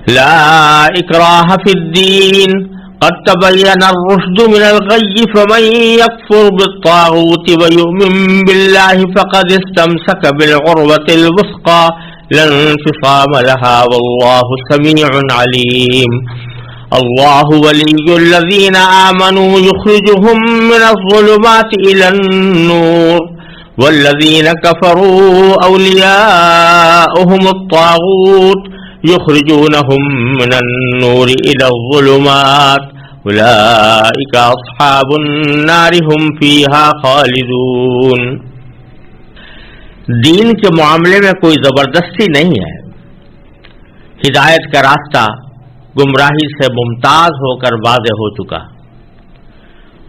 لا اکراہ فی الدین قد تبین الرشد من الغی فمن یکفر بالطاغوت ویؤمن باللہ فقد استمسک بالعروۃ الوثقی لا انفصام لها واللہ سمیع علیم اللہ ولی الذین آمنوا یخرجهم من الظلمات الى النور والذین کفروا اولیاؤهم الطاغوت یخرجونهم من النور الى الظلمات اولئک اصحاب النار هم فیہا خالدون۔ دین کے معاملے میں کوئی زبردستی نہیں ہے۔ ہدایت کا راستہ گمراہی سے ممتاز ہو کر واضح ہو چکا۔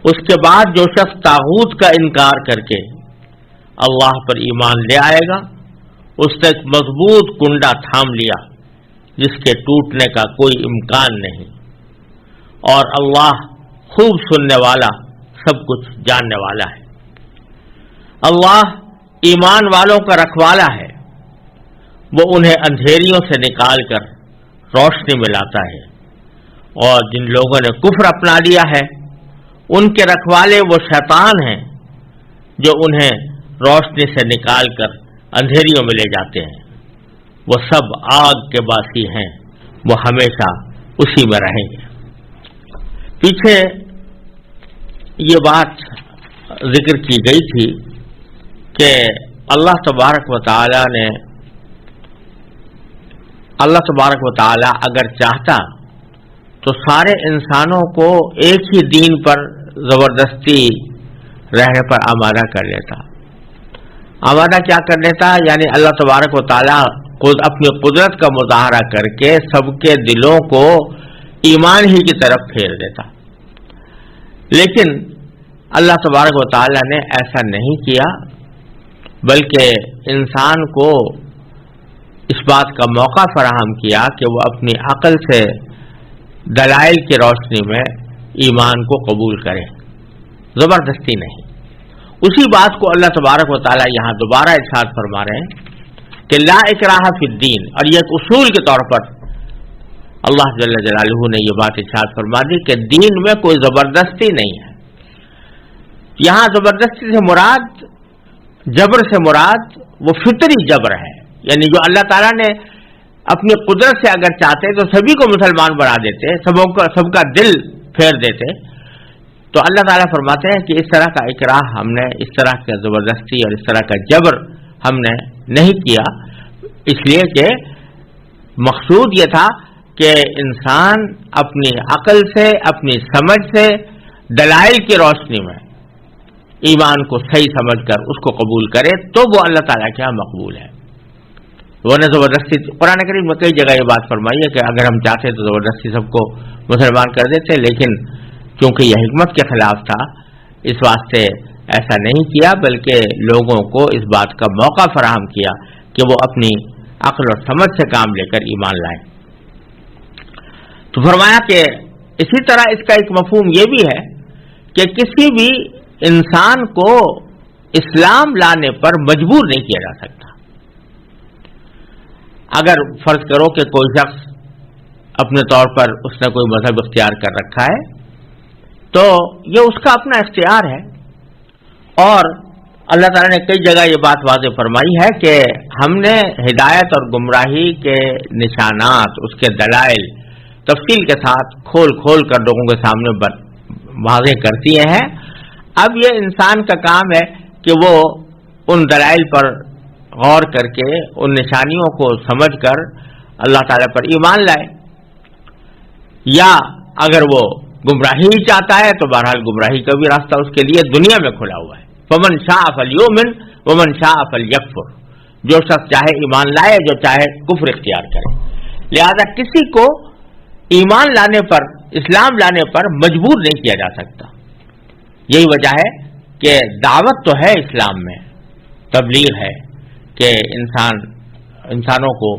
اس کے بعد جو شخص طاغوت کا انکار کر کے اللہ پر ایمان لے آئے گا، اس نے ایک مضبوط کنڈا تھام لیا جس کے ٹوٹنے کا کوئی امکان نہیں، اور اللہ خوب سننے والا، سب کچھ جاننے والا ہے۔ اللہ ایمان والوں کا رکھوالا ہے، وہ انہیں اندھیریوں سے نکال کر روشنی میں لاتا ہے، اور جن لوگوں نے کفر اپنا لیا ہے ان کے رکھوالے وہ شیطان ہیں جو انہیں روشنی سے نکال کر اندھیریوں میں لے جاتے ہیں۔ وہ سب آگ کے باسی ہیں، وہ ہمیشہ اسی میں رہیں گے۔ پیچھے یہ بات ذکر کی گئی تھی کہ اللہ تبارک و تعالی اگر چاہتا تو سارے انسانوں کو ایک ہی دین پر زبردستی رہنے پر آمادہ کر لیتا۔ آمادہ کیا کر لیتا؟ یعنی اللہ تبارک و تعالی خود اپنی قدرت کا مظاہرہ کر کے سب کے دلوں کو ایمان ہی کی طرف پھیر دیتا۔ لیکن اللہ تبارک و تعالی نے ایسا نہیں کیا، بلکہ انسان کو اس بات کا موقع فراہم کیا کہ وہ اپنی عقل سے دلائل کی روشنی میں ایمان کو قبول کرے، زبردستی نہیں۔ اسی بات کو اللہ تبارک و تعالی یہاں دوبارہ ارشاد فرما رہے ہیں کہ لا اکراہ فی الدین، اور یہ ایک اصول کے طور پر اللہ جل جلالہ نے یہ بات ارشاد فرما دی کہ دین میں کوئی زبردستی نہیں ہے۔ یہاں زبردستی سے مراد، جبر سے مراد وہ فطری جبر ہے، یعنی جو اللہ تعالیٰ نے اپنی قدرت سے اگر چاہتے تو سبھی کو مسلمان بنا دیتے، سب کا دل پھیر دیتے، تو اللہ تعالیٰ فرماتے ہیں کہ اس طرح کا اکراہ ہم نے، اس طرح کا زبردستی اور اس طرح کا جبر ہم نے نہیں کیا، اس لیے کہ مقصود یہ تھا کہ انسان اپنی عقل سے، اپنی سمجھ سے، دلائل کی روشنی میں ایمان کو صحیح سمجھ کر اس کو قبول کرے تو وہ اللہ تعالیٰ کے یہاں مقبول ہے۔ وہ نے زبردستی، قرآن کریم میں کئی جگہ یہ بات فرمائی ہے کہ اگر ہم چاہتے تو زبردستی سب کو مسلمان کر دیتے، لیکن چونکہ یہ حکمت کے خلاف تھا اس واسطے ایسا نہیں کیا، بلکہ لوگوں کو اس بات کا موقع فراہم کیا کہ وہ اپنی عقل اور سمجھ سے کام لے کر ایمان لائیں۔ تو فرمایا کہ اسی طرح اس کا ایک مفہوم یہ بھی ہے کہ کسی بھی انسان کو اسلام لانے پر مجبور نہیں کیا جا سکتا۔ اگر فرض کرو کہ کوئی شخص اپنے طور پر اس نے کوئی مذہب اختیار کر رکھا ہے تو یہ اس کا اپنا اختیار ہے، اور اللہ تعالیٰ نے کئی جگہ یہ بات واضح فرمائی ہے کہ ہم نے ہدایت اور گمراہی کے نشانات، اس کے دلائل تفصیل کے ساتھ کھول کھول کر لوگوں کے سامنے واضح کر دیے ہیں۔ اب یہ انسان کا کام ہے کہ وہ ان دلائل پر غور کر کے، ان نشانیوں کو سمجھ کر اللہ تعالیٰ پر ایمان لائے، یا اگر وہ گمراہی ہی چاہتا ہے تو بہرحال گمراہی کا بھی راستہ اس کے لیے دنیا میں کھلا ہوا ہے۔ فمن شاء فلیؤمن ومن شاء فلیکفر، جو شخص چاہے ایمان لائے، جو چاہے کفر اختیار کرے۔ لہذا کسی کو ایمان لانے پر، اسلام لانے پر مجبور نہیں کیا جا سکتا۔ یہی وجہ ہے کہ دعوت تو ہے اسلام میں، تبلیغ ہے کہ انسانوں کو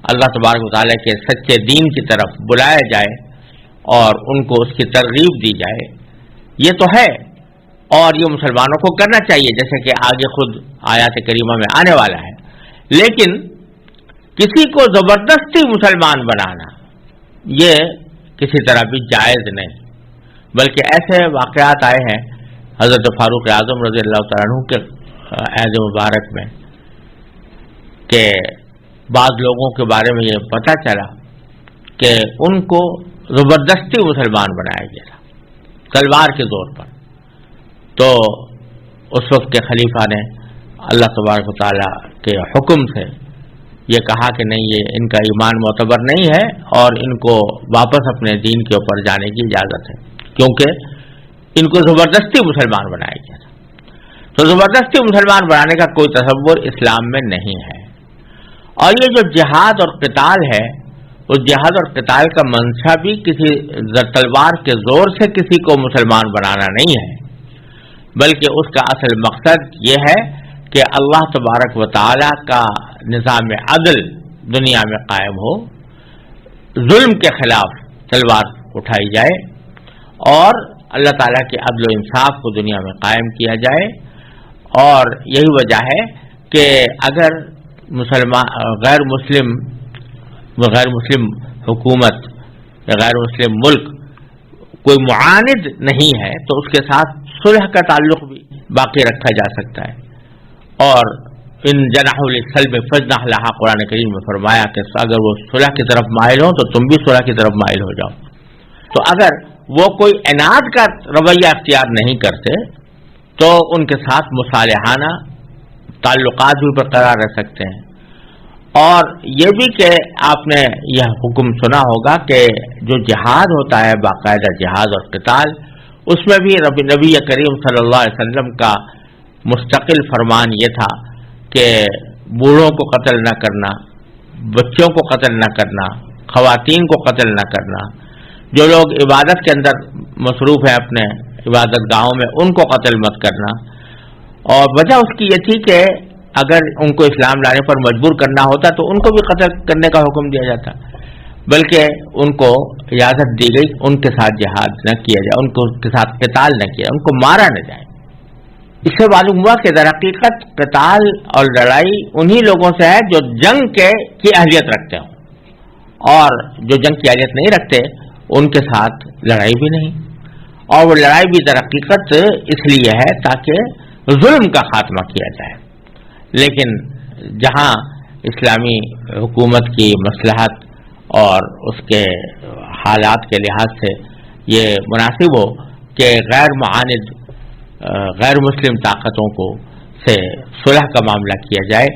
اللہ تبارک و تعالیٰ کے سچے دین کی طرف بلایا جائے اور ان کو اس کی ترغیب دی جائے، یہ تو ہے، اور یہ مسلمانوں کو کرنا چاہیے جیسے کہ آگے خود آیات کریمہ میں آنے والا ہے۔ لیکن کسی کو زبردستی مسلمان بنانا، یہ کسی طرح بھی جائز نہیں، بلکہ ایسے واقعات آئے ہیں حضرت فاروق اعظم رضی اللہ تعالیٰ عنہ کے عہد مبارک میں کہ بعض لوگوں کے بارے میں یہ پتہ چلا کہ ان کو زبردستی مسلمان بنایا گیا تھا تلوار کے زور پر. تو اس وقت کے خلیفہ نے اللہ تبارک و تعالیٰ کے حکم سے یہ کہا کہ نہیں، یہ ان کا ایمان معتبر نہیں ہے اور ان کو واپس اپنے دین کے اوپر جانے کی اجازت ہے، کیونکہ ان کو زبردستی مسلمان بنایا گیا تھا. تو زبردستی مسلمان بنانے کا کوئی تصور اسلام میں نہیں ہے. اور یہ جو جہاد اور قتال ہے، اس جہاد اور قتال کا منشا بھی کسی تلوار کے زور سے کسی کو مسلمان بنانا نہیں ہے، بلکہ اس کا اصل مقصد یہ ہے کہ اللہ تبارک و تعالی کا نظام عدل دنیا میں قائم ہو، ظلم کے خلاف تلوار اٹھائی جائے اور اللہ تعالیٰ کے عدل و انصاف کو دنیا میں قائم کیا جائے. اور یہی وجہ ہے کہ اگر غیر مسلم حکومت یا غیر مسلم ملک کوئی معاند نہیں ہے تو اس کے ساتھ صلح کا تعلق بھی باقی رکھا جا سکتا ہے. اور ان جناح للسلم فاجنح لها، قرآن کریم میں فرمایا کہ اگر وہ صلح کی طرف مائل ہوں تو تم بھی صلح کی طرف مائل ہو جاؤ. تو اگر وہ کوئی عناد کا رویہ اختیار نہیں کرتے تو ان کے ساتھ مصالحانہ تعلقات بھی برقرار رہ سکتے ہیں. اور یہ بھی کہ آپ نے یہ حکم سنا ہوگا کہ جو جہاد ہوتا ہے باقاعدہ جہاد اور قتال، اس میں بھی نبی کریم صلی اللہ علیہ وسلم کا مستقل فرمان یہ تھا کہ بوڑھوں کو قتل نہ کرنا، بچوں کو قتل نہ کرنا، خواتین کو قتل نہ کرنا، جو لوگ عبادت کے اندر مصروف ہیں اپنے عبادت گاہوں میں ان کو قتل مت کرنا. اور وجہ اس کی یہ تھی کہ اگر ان کو اسلام لانے پر مجبور کرنا ہوتا تو ان کو بھی قتل کرنے کا حکم دیا جاتا، بلکہ ان کو اجازت دی گئی ان کے ساتھ جہاد نہ کیا جائے، ان کے ساتھ قتال نہ کیا، ان کو مارا نہ جائے. اس سے معلوم ہوا کہ در حقیقت قتال اور لڑائی انہی لوگوں سے ہے جو جنگ کی اہلیت رکھتے ہوں، اور جو جنگ کی اہلیت نہیں رکھتے ان کے ساتھ لڑائی بھی نہیں. اور وہ لڑائی بھی در حقیقت اس لیے ہے تاکہ ظلم کا خاتمہ کیا جائے. لیکن جہاں اسلامی حکومت کی مصلحت اور اس کے حالات کے لحاظ سے یہ مناسب ہو کہ غیر معاند غیر مسلم طاقتوں کو سے صلح کا معاملہ کیا جائے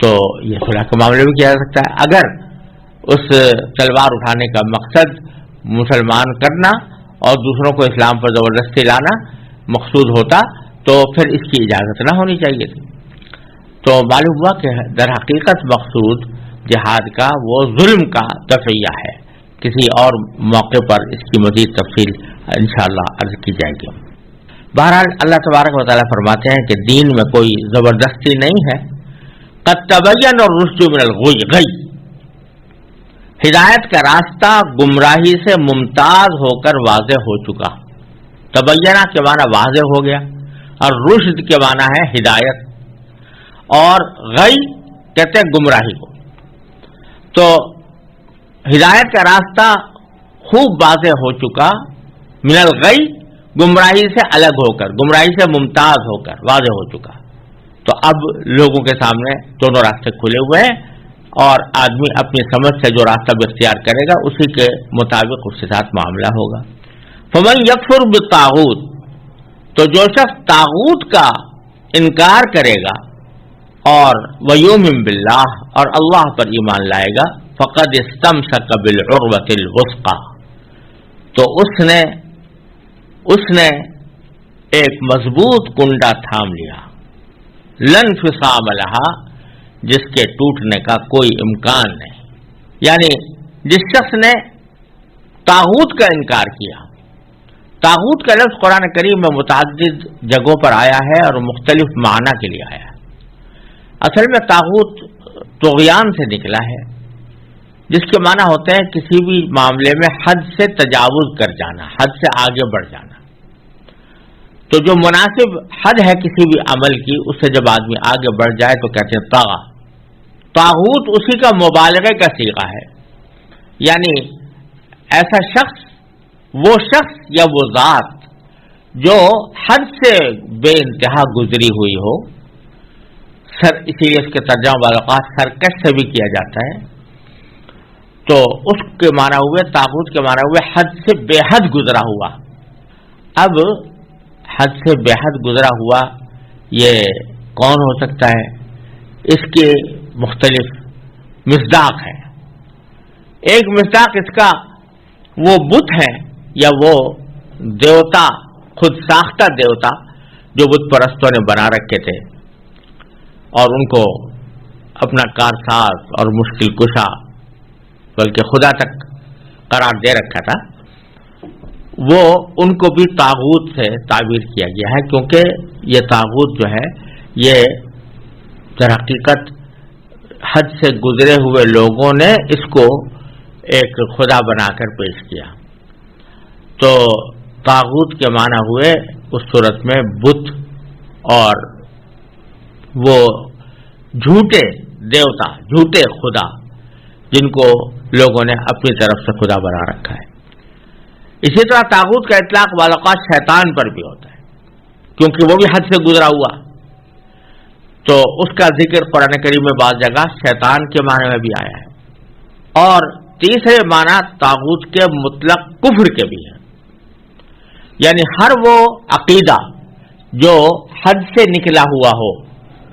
تو یہ صلح کا معاملہ بھی کیا جا سکتا ہے. اگر اس تلوار اٹھانے کا مقصد مسلمان کرنا اور دوسروں کو اسلام پر زبردستی لانا مقصود ہوتا تو پھر اس کی اجازت نہ ہونی چاہیے تھی. تو معلوم ہوا کہ در حقیقت مقصود جہاد کا وہ ظلم کا دفعیہ ہے. کسی اور موقع پر اس کی مزید تفصیل انشاءاللہ عرض کی جائے گی. بہرحال اللہ تبارک و تعالیٰ فرماتے ہیں کہ دین میں کوئی زبردستی نہیں ہے. قد تبین الرشد من الغی، ہدایت کا راستہ گمراہی سے ممتاز ہو کر واضح ہو چکا. تبینہ کے معنی واضح ہو گیا اور رشد کے معنی ہے ہدایت، اور غی کہتے ہیں گمراہی کو. تو ہدایت کا راستہ خوب واضح ہو چکا، من الغی گمراہی سے الگ ہو کر، گمراہی سے ممتاز ہو کر واضح ہو چکا. تو اب لوگوں کے سامنے دونوں راستے کھلے ہوئے ہیں اور آدمی اپنی سمجھ سے جو راستہ بھی اختیار کرے گا اسی کے مطابق اس کے ساتھ معاملہ ہوگا. فمن یکفر بالطاغوت، تو جو شخص طاغوت کا انکار کرے گا اور ویؤمن باللہ اور اللہ پر ایمان لائے گا، فقد استمسک بالعروۃ الوثقی، تو اس نے ایک مضبوط کنڈا تھام لیا، لن انفصام لہا، جس کے ٹوٹنے کا کوئی امکان نہیں. یعنی جس شخص نے طاغوت کا انکار کیا، طاغوت کا لفظ قرآن کریم میں متعدد جگہوں پر آیا ہے اور مختلف معنی کے لیے آیا ہے. اصل میں طاغوت طغیان سے نکلا ہے، جس کے معنی ہوتے ہیں کسی بھی معاملے میں حد سے تجاوز کر جانا، حد سے آگے بڑھ جانا. تو جو مناسب حد ہے کسی بھی عمل کی، اس سے جب آدمی آگے بڑھ جائے تو کہتے ہیں طغا. طاغوت اسی کا مبالغے کا صیغہ ہے، یعنی ایسا شخص، وہ شخص یا وہ ذات جو حد سے بے انتہا گزری ہوئی ہو، اسی لیے اس کے ترجمہ بعض اوقات سرکش سے بھی کیا جاتا ہے، تو اس کے معنی ہوئے، طاغوت کے معنی ہوئے حد سے بے حد گزرا ہوا۔ اب حد سے بے حد گزرا ہوا یہ کون ہو سکتا ہے؟ اس کے مختلف مصداق ہیں۔ ایک مصداق اس کا وہ بت ہے یا وہ دیوتا، خود ساختہ دیوتا جو بت پرستوں نے بنا رکھے تھے اور ان کو اپنا کارساز اور مشکل کشا بلکہ خدا تک قرار دے رکھا تھا، وہ ان کو بھی طاغوت سے تعبیر کیا گیا ہے، کیونکہ یہ طاغوت جو ہے یہ در حقیقت حد سے گزرے ہوئے لوگوں نے اس کو ایک خدا بنا کر پیش کیا۔ تو طاغوت کے معنی ہوئے اس صورت میں بت اور وہ جھوٹے دیوتا، جھوٹے خدا جن کو لوگوں نے اپنی طرف سے خدا بنا رکھا ہے۔ اسی طرح طاغوت کا اطلاق بعض اوقات شیطان پر بھی ہوتا ہے، کیونکہ وہ بھی حد سے گزرا ہوا، تو اس کا ذکر قرآن کریم میں بعض جگہ شیطان کے معنی میں بھی آیا ہے۔ اور تیسرے معنی طاغوت کے مطلق کفر کے بھی ہیں، یعنی ہر وہ عقیدہ جو حد سے نکلا ہوا ہو،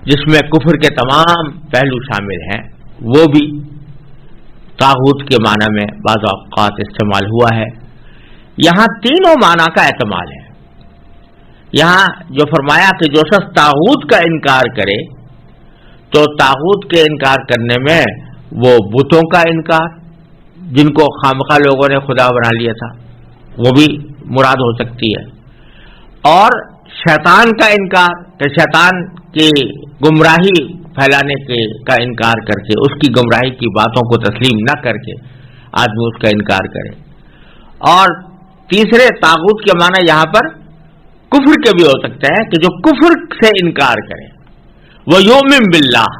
جس میں کفر کے تمام پہلو شامل ہیں، وہ بھی طاغوت کے معنی میں بعض اوقات استعمال ہوا ہے۔ یہاں تینوں معنی کا احتمال ہے۔ یہاں جو فرمایا کہ جو شخص طاغوت کا انکار کرے، تو طاغوت کے انکار کرنے میں وہ بتوں کا انکار جن کو خامخواہ لوگوں نے خدا بنا لیا تھا وہ بھی مراد ہو سکتی ہے، اور شیطان کا انکار کہ شیطان کی گمراہی پھیلانے کا انکار کر کے، اس کی گمراہی کی باتوں کو تسلیم نہ کر کے آدمی اس کا انکار کرے۔ اور تیسرے طاغوت کے معنی یہاں پر کفر کے بھی ہو سکتا ہے کہ جو کفر سے انکار کرے، وہ یؤمن باللہ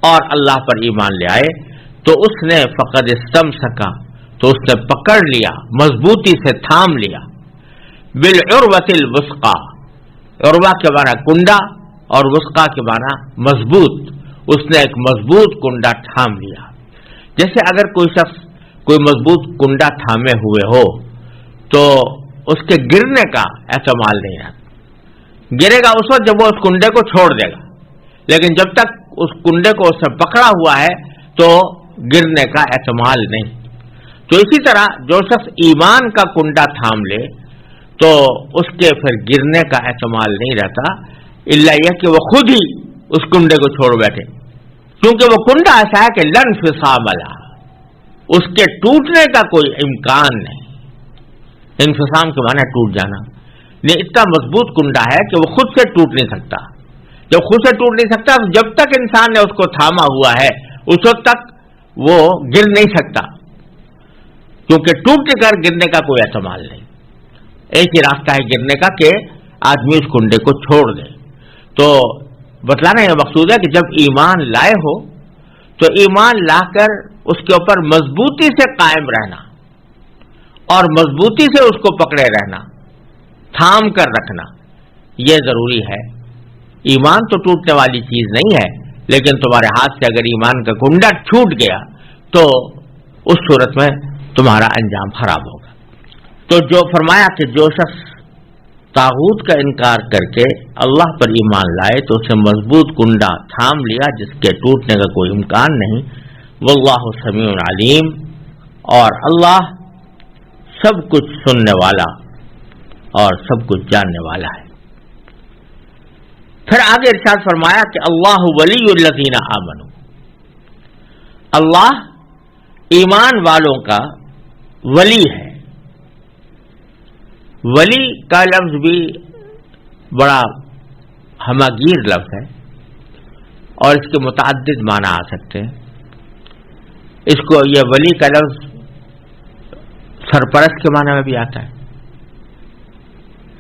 اور اللہ پر ایمان لے آئے، تو اس نے فقد استمسک، تو اس نے پکڑ لیا، مضبوطی سے تھام لیا، بالعروۃ الوثقی، عروہ کے معنی کنڈا اور وثقی کے معنی مضبوط، اس نے ایک مضبوط کنڈا تھام لیا۔ جیسے اگر کوئی شخص کوئی مضبوط کنڈا تھامے ہوئے ہو تو اس کے گرنے کا احتمال نہیں ہے، گرے گا اس وقت جب وہ اس کنڈے کو چھوڑ دے گا، لیکن جب تک اس کنڈے کو اس سے پکڑا ہوا ہے تو گرنے کا احتمال نہیں۔ تو اسی طرح جو شخص ایمان کا کنڈا تھام لے تو اس کے پھر گرنے کا احتمال نہیں رہتا، الا یہ کہ وہ خود ہی اس کنڈے کو چھوڑ بیٹھے، کیونکہ وہ کنڈا ایسا ہے کہ لن فصام لہ، اس کے ٹوٹنے کا کوئی امکان نہیں۔ انفصام کے معنی ٹوٹ جانا، یہ اتنا مضبوط کنڈا ہے کہ وہ خود سے ٹوٹ نہیں سکتا۔ جب خود سے ٹوٹ نہیں سکتا، جب تک انسان نے اس کو تھاما ہوا ہے اس وقت تک وہ گر نہیں سکتا، کیونکہ ٹوٹ کر گرنے کا کوئی احتمال نہیں۔ ایک ہی راستہ ہے گرنے کا کہ آدمی اس کنڈے کو چھوڑ دے۔ تو بتلانا یہ مقصود ہے کہ جب ایمان لائے ہو تو ایمان لا کر اس کے اوپر مضبوطی سے قائم رہنا اور مضبوطی سے اس کو پکڑے رہنا، تھام کر رکھنا، یہ ضروری ہے۔ ایمان تو ٹوٹنے والی چیز نہیں ہے، لیکن تمہارے ہاتھ سے اگر ایمان کا کنڈا چھوٹ گیا تو اس صورت میں تمہارا انجام خراب ہوگا۔ تو جو فرمایا کہ جو شخص طاغوت کا انکار کر کے اللہ پر ایمان لائے تو اسے مضبوط کنڈا تھام لیا جس کے ٹوٹنے کا کوئی امکان نہیں۔ واللہ سمیع علیم، اور اللہ سب کچھ سننے والا اور سب کچھ جاننے والا ہے۔ پھر آگے ارشاد فرمایا کہ اللہ ولی الذین آمنوا، اللہ ایمان والوں کا ولی ہے۔ ولی کا لفظ بھی بڑا ہماگیر لفظ ہے اور اس کے متعدد معنی آ سکتے ہیں۔ اس کو یہ ولی کا لفظ سرپرست کے معنی میں بھی آتا ہے،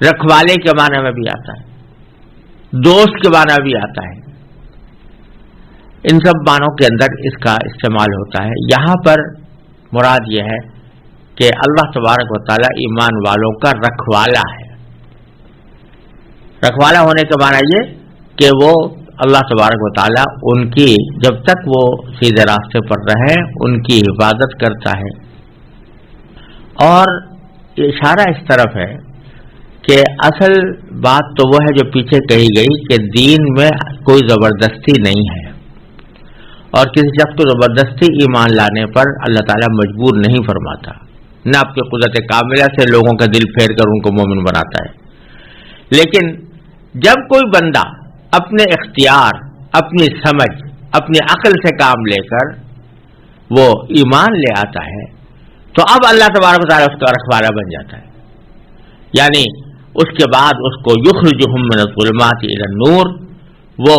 رکھوالے کے معنی میں بھی آتا ہے، دوست کے معنی میں بھی آتا ہے۔ ان سب معنوں کے اندر اس کا استعمال ہوتا ہے۔ یہاں پر مراد یہ ہے کہ اللہ تبارک و تعالیٰ ایمان والوں کا رکھوالا ہے. رکھوالا ہونے کے معنی یہ کہ وہ اللہ تبارک و تعالیٰ ان کی جب تک وہ سیدھے راستے پر رہیں ان کی حفاظت کرتا ہے. اور اشارہ اس طرف ہے کہ اصل بات تو وہ ہے جو پیچھے کہی گئی کہ دین میں کوئی زبردستی نہیں ہے اور کسی شخص کو زبردستی ایمان لانے پر اللہ تعالیٰ مجبور نہیں فرماتا، نہ آپ کی قدرت کاملہ سے لوگوں کا دل پھیر کر ان کو مومن بناتا ہے. لیکن جب کوئی بندہ اپنے اختیار، اپنی سمجھ، اپنی عقل سے کام لے کر وہ ایمان لے آتا ہے تو اب اللہ تبارک و تعالیٰ اس کا رکھوالا بن جاتا ہے. یعنی اس کے بعد اس کو یخرجہم من الظلمات الی النور، وہ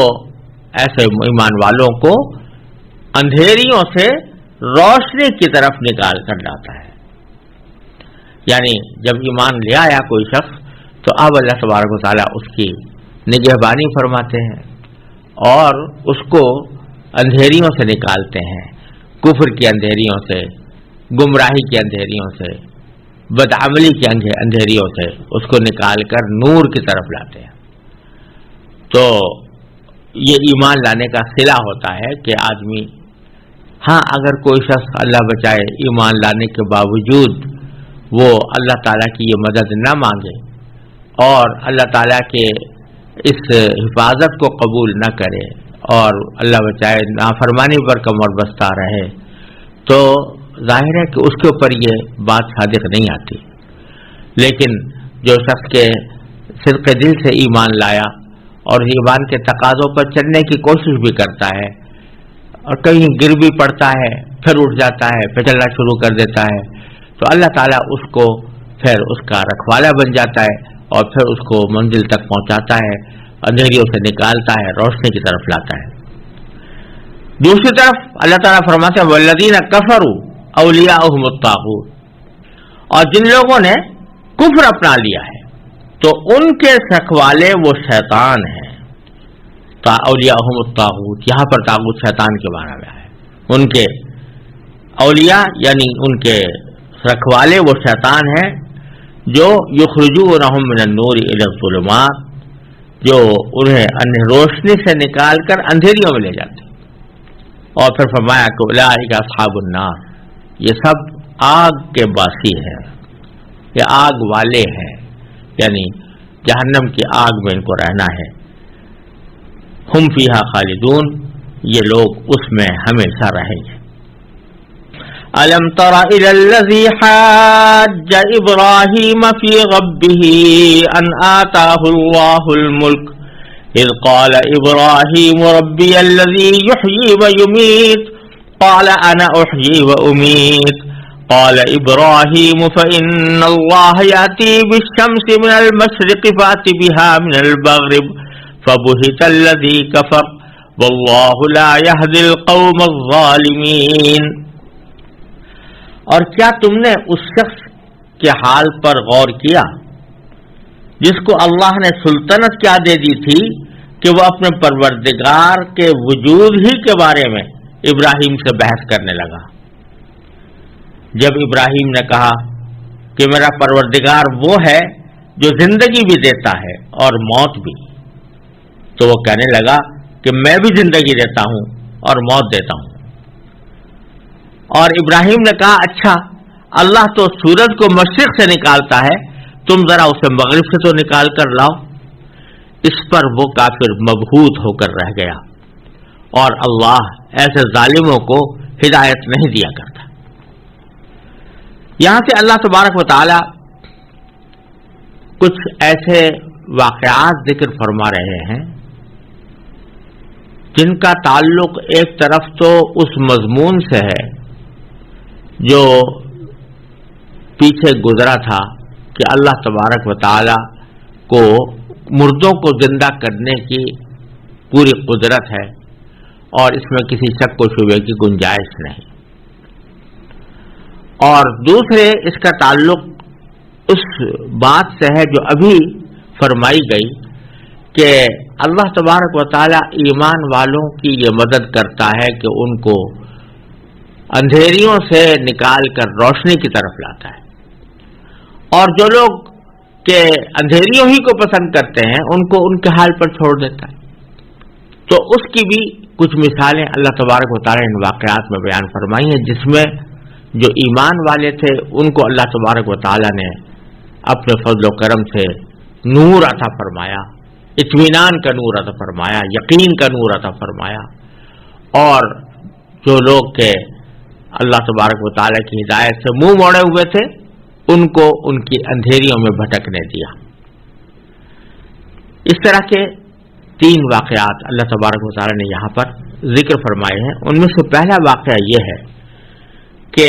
ایسے ایمان والوں کو اندھیریوں سے روشنی کی طرف نکال کر لاتا ہے. یعنی جب ایمان لے آیا کوئی شخص تو اب اللہ تبارک و تعالیٰ اس کی نگہبانی فرماتے ہیں اور اس کو اندھیریوں سے نکالتے ہیں، کفر کی اندھیریوں سے، گمراہی کی اندھیریوں سے، بدعملی کی اندھیریوں سے اس کو نکال کر نور کی طرف لاتے ہیں. تو یہ ایمان لانے کا صلہ ہوتا ہے کہ آدمی، ہاں اگر کوئی شخص اللہ بچائے ایمان لانے کے باوجود وہ اللہ تعالیٰ کی یہ مدد نہ مانگے اور اللہ تعالیٰ کے اس حفاظت کو قبول نہ کرے اور اللہ بچائے نافرمانی پر کمر بستہ رہے، تو ظاہر ہے کہ اس کے اوپر یہ بات صادق نہیں آتی. لیکن جو شخص کے صدق دل سے ایمان لایا اور ایمان کے تقاضوں پر چلنے کی کوشش بھی کرتا ہے اور کہیں گر بھی پڑتا ہے، پھر اٹھ جاتا ہے، پھر چلنا شروع کر دیتا ہے، تو اللہ تعالیٰ اس کو پھر اس کا رکھوالا بن جاتا ہے اور پھر اس کو منزل تک پہنچاتا ہے، اندھیریوں سے نکالتا ہے، روشنی کی طرف لاتا ہے. دوسری طرف اللہ تعالیٰ فرماتے ہیں والذین کفروا اولیاءہم الطاغوت، اور جن لوگوں نے کفر اپنا لیا ہے تو ان کے رکھوالے وہ شیطان ہیں. اولیاءہم الطاغوت، یہاں پر طاغوت شیطان کے معنی میں ہے. ان کے اولیاء یعنی ان کے رکھوالے وہ شیطان ہیں جو یخرجونہم من النور الی الظلمات، جو انہیں روشنی سے نکال کر اندھیریوں میں لے جاتے. اور پھر فرمایا کہ اولئک اصحاب النار، یہ سب آگ کے باسی ہیں، یہ آگ والے ہیں، یعنی جہنم کی آگ میں ان کو رہنا ہے. ہم فیہا خالدون، یہ لوگ اس میں ہمیشہ رہیں گے. أَلَمْ تَرَ إِلَى الَّذِي حَاجَّ إِبْرَاهِيمَ فِي رَبِّهِ أَنْ آتَاهُ اللَّهُ الْمُلْكَ إِذْ قَالَ إِبْرَاهِيمُ رَبِّيَ الَّذِي يُحْيِي وَيُمِيتُ قَالَ أَنَا أُحْيِي وَأُمِيتُ قَالَ إِبْرَاهِيمُ فَإِنَّ اللَّهَ يَأْتِي بِالشَّمْسِ مِنَ الْمَشْرِقِ فَأْتِ بِهَا مِنَ الْمَغْرِبِ فَبُهِتَ الَّذِي كَفَرَ وَاللَّهُ لَا يَهْدِي الْقَوْمَ الظَّالِمِينَ. اور کیا تم نے اس شخص کے حال پر غور کیا جس کو اللہ نے سلطنت کیا دے دی تھی کہ وہ اپنے پروردگار کے وجود ہی کے بارے میں ابراہیم سے بحث کرنے لگا؟ جب ابراہیم نے کہا کہ میرا پروردگار وہ ہے جو زندگی بھی دیتا ہے اور موت بھی، تو وہ کہنے لگا کہ میں بھی زندگی دیتا ہوں اور موت دیتا ہوں. اور ابراہیم نے کہا اچھا اللہ تو سورج کو مشرق سے نکالتا ہے، تم ذرا اسے مغرب سے تو نکال کر لاؤ. اس پر وہ کافر مبہوت ہو کر رہ گیا اور اللہ ایسے ظالموں کو ہدایت نہیں دیا کرتا. یہاں سے اللہ تبارک و تعالی کچھ ایسے واقعات ذکر فرما رہے ہیں جن کا تعلق ایک طرف تو اس مضمون سے ہے جو پیچھے گزرا تھا کہ اللہ تبارک و تعالی کو مردوں کو زندہ کرنے کی پوری قدرت ہے اور اس میں کسی شک و شبہ کی گنجائش نہیں. اور دوسرے اس کا تعلق اس بات سے ہے جو ابھی فرمائی گئی کہ اللہ تبارک و تعالی ایمان والوں کی یہ مدد کرتا ہے کہ ان کو اندھیریوں سے نکال کر روشنی کی طرف لاتا ہے، اور جو لوگ کہ اندھیریوں ہی کو پسند کرتے ہیں ان کو ان کے حال پر چھوڑ دیتا ہے۔ تو اس کی بھی کچھ مثالیں اللہ تبارک و تعالیٰ نے ان واقعات میں بیان فرمائی ہیں، جس میں جو ایمان والے تھے ان کو اللہ تبارک و تعالیٰ نے اپنے فضل و کرم سے نور عطا فرمایا، اطمینان کا نور عطا فرمایا، یقین کا نور عطا فرمایا، اور جو لوگ کہ اللہ تبارک و تعالیٰ کی ہدایت سے منہ موڑے ہوئے تھے ان کو ان کی اندھیریوں میں بھٹکنے دیا۔ اس طرح کے 3 واقعات اللہ تبارک و تعالیٰ نے یہاں پر ذکر فرمائے ہیں۔ ان میں سے پہلا واقعہ یہ ہے کہ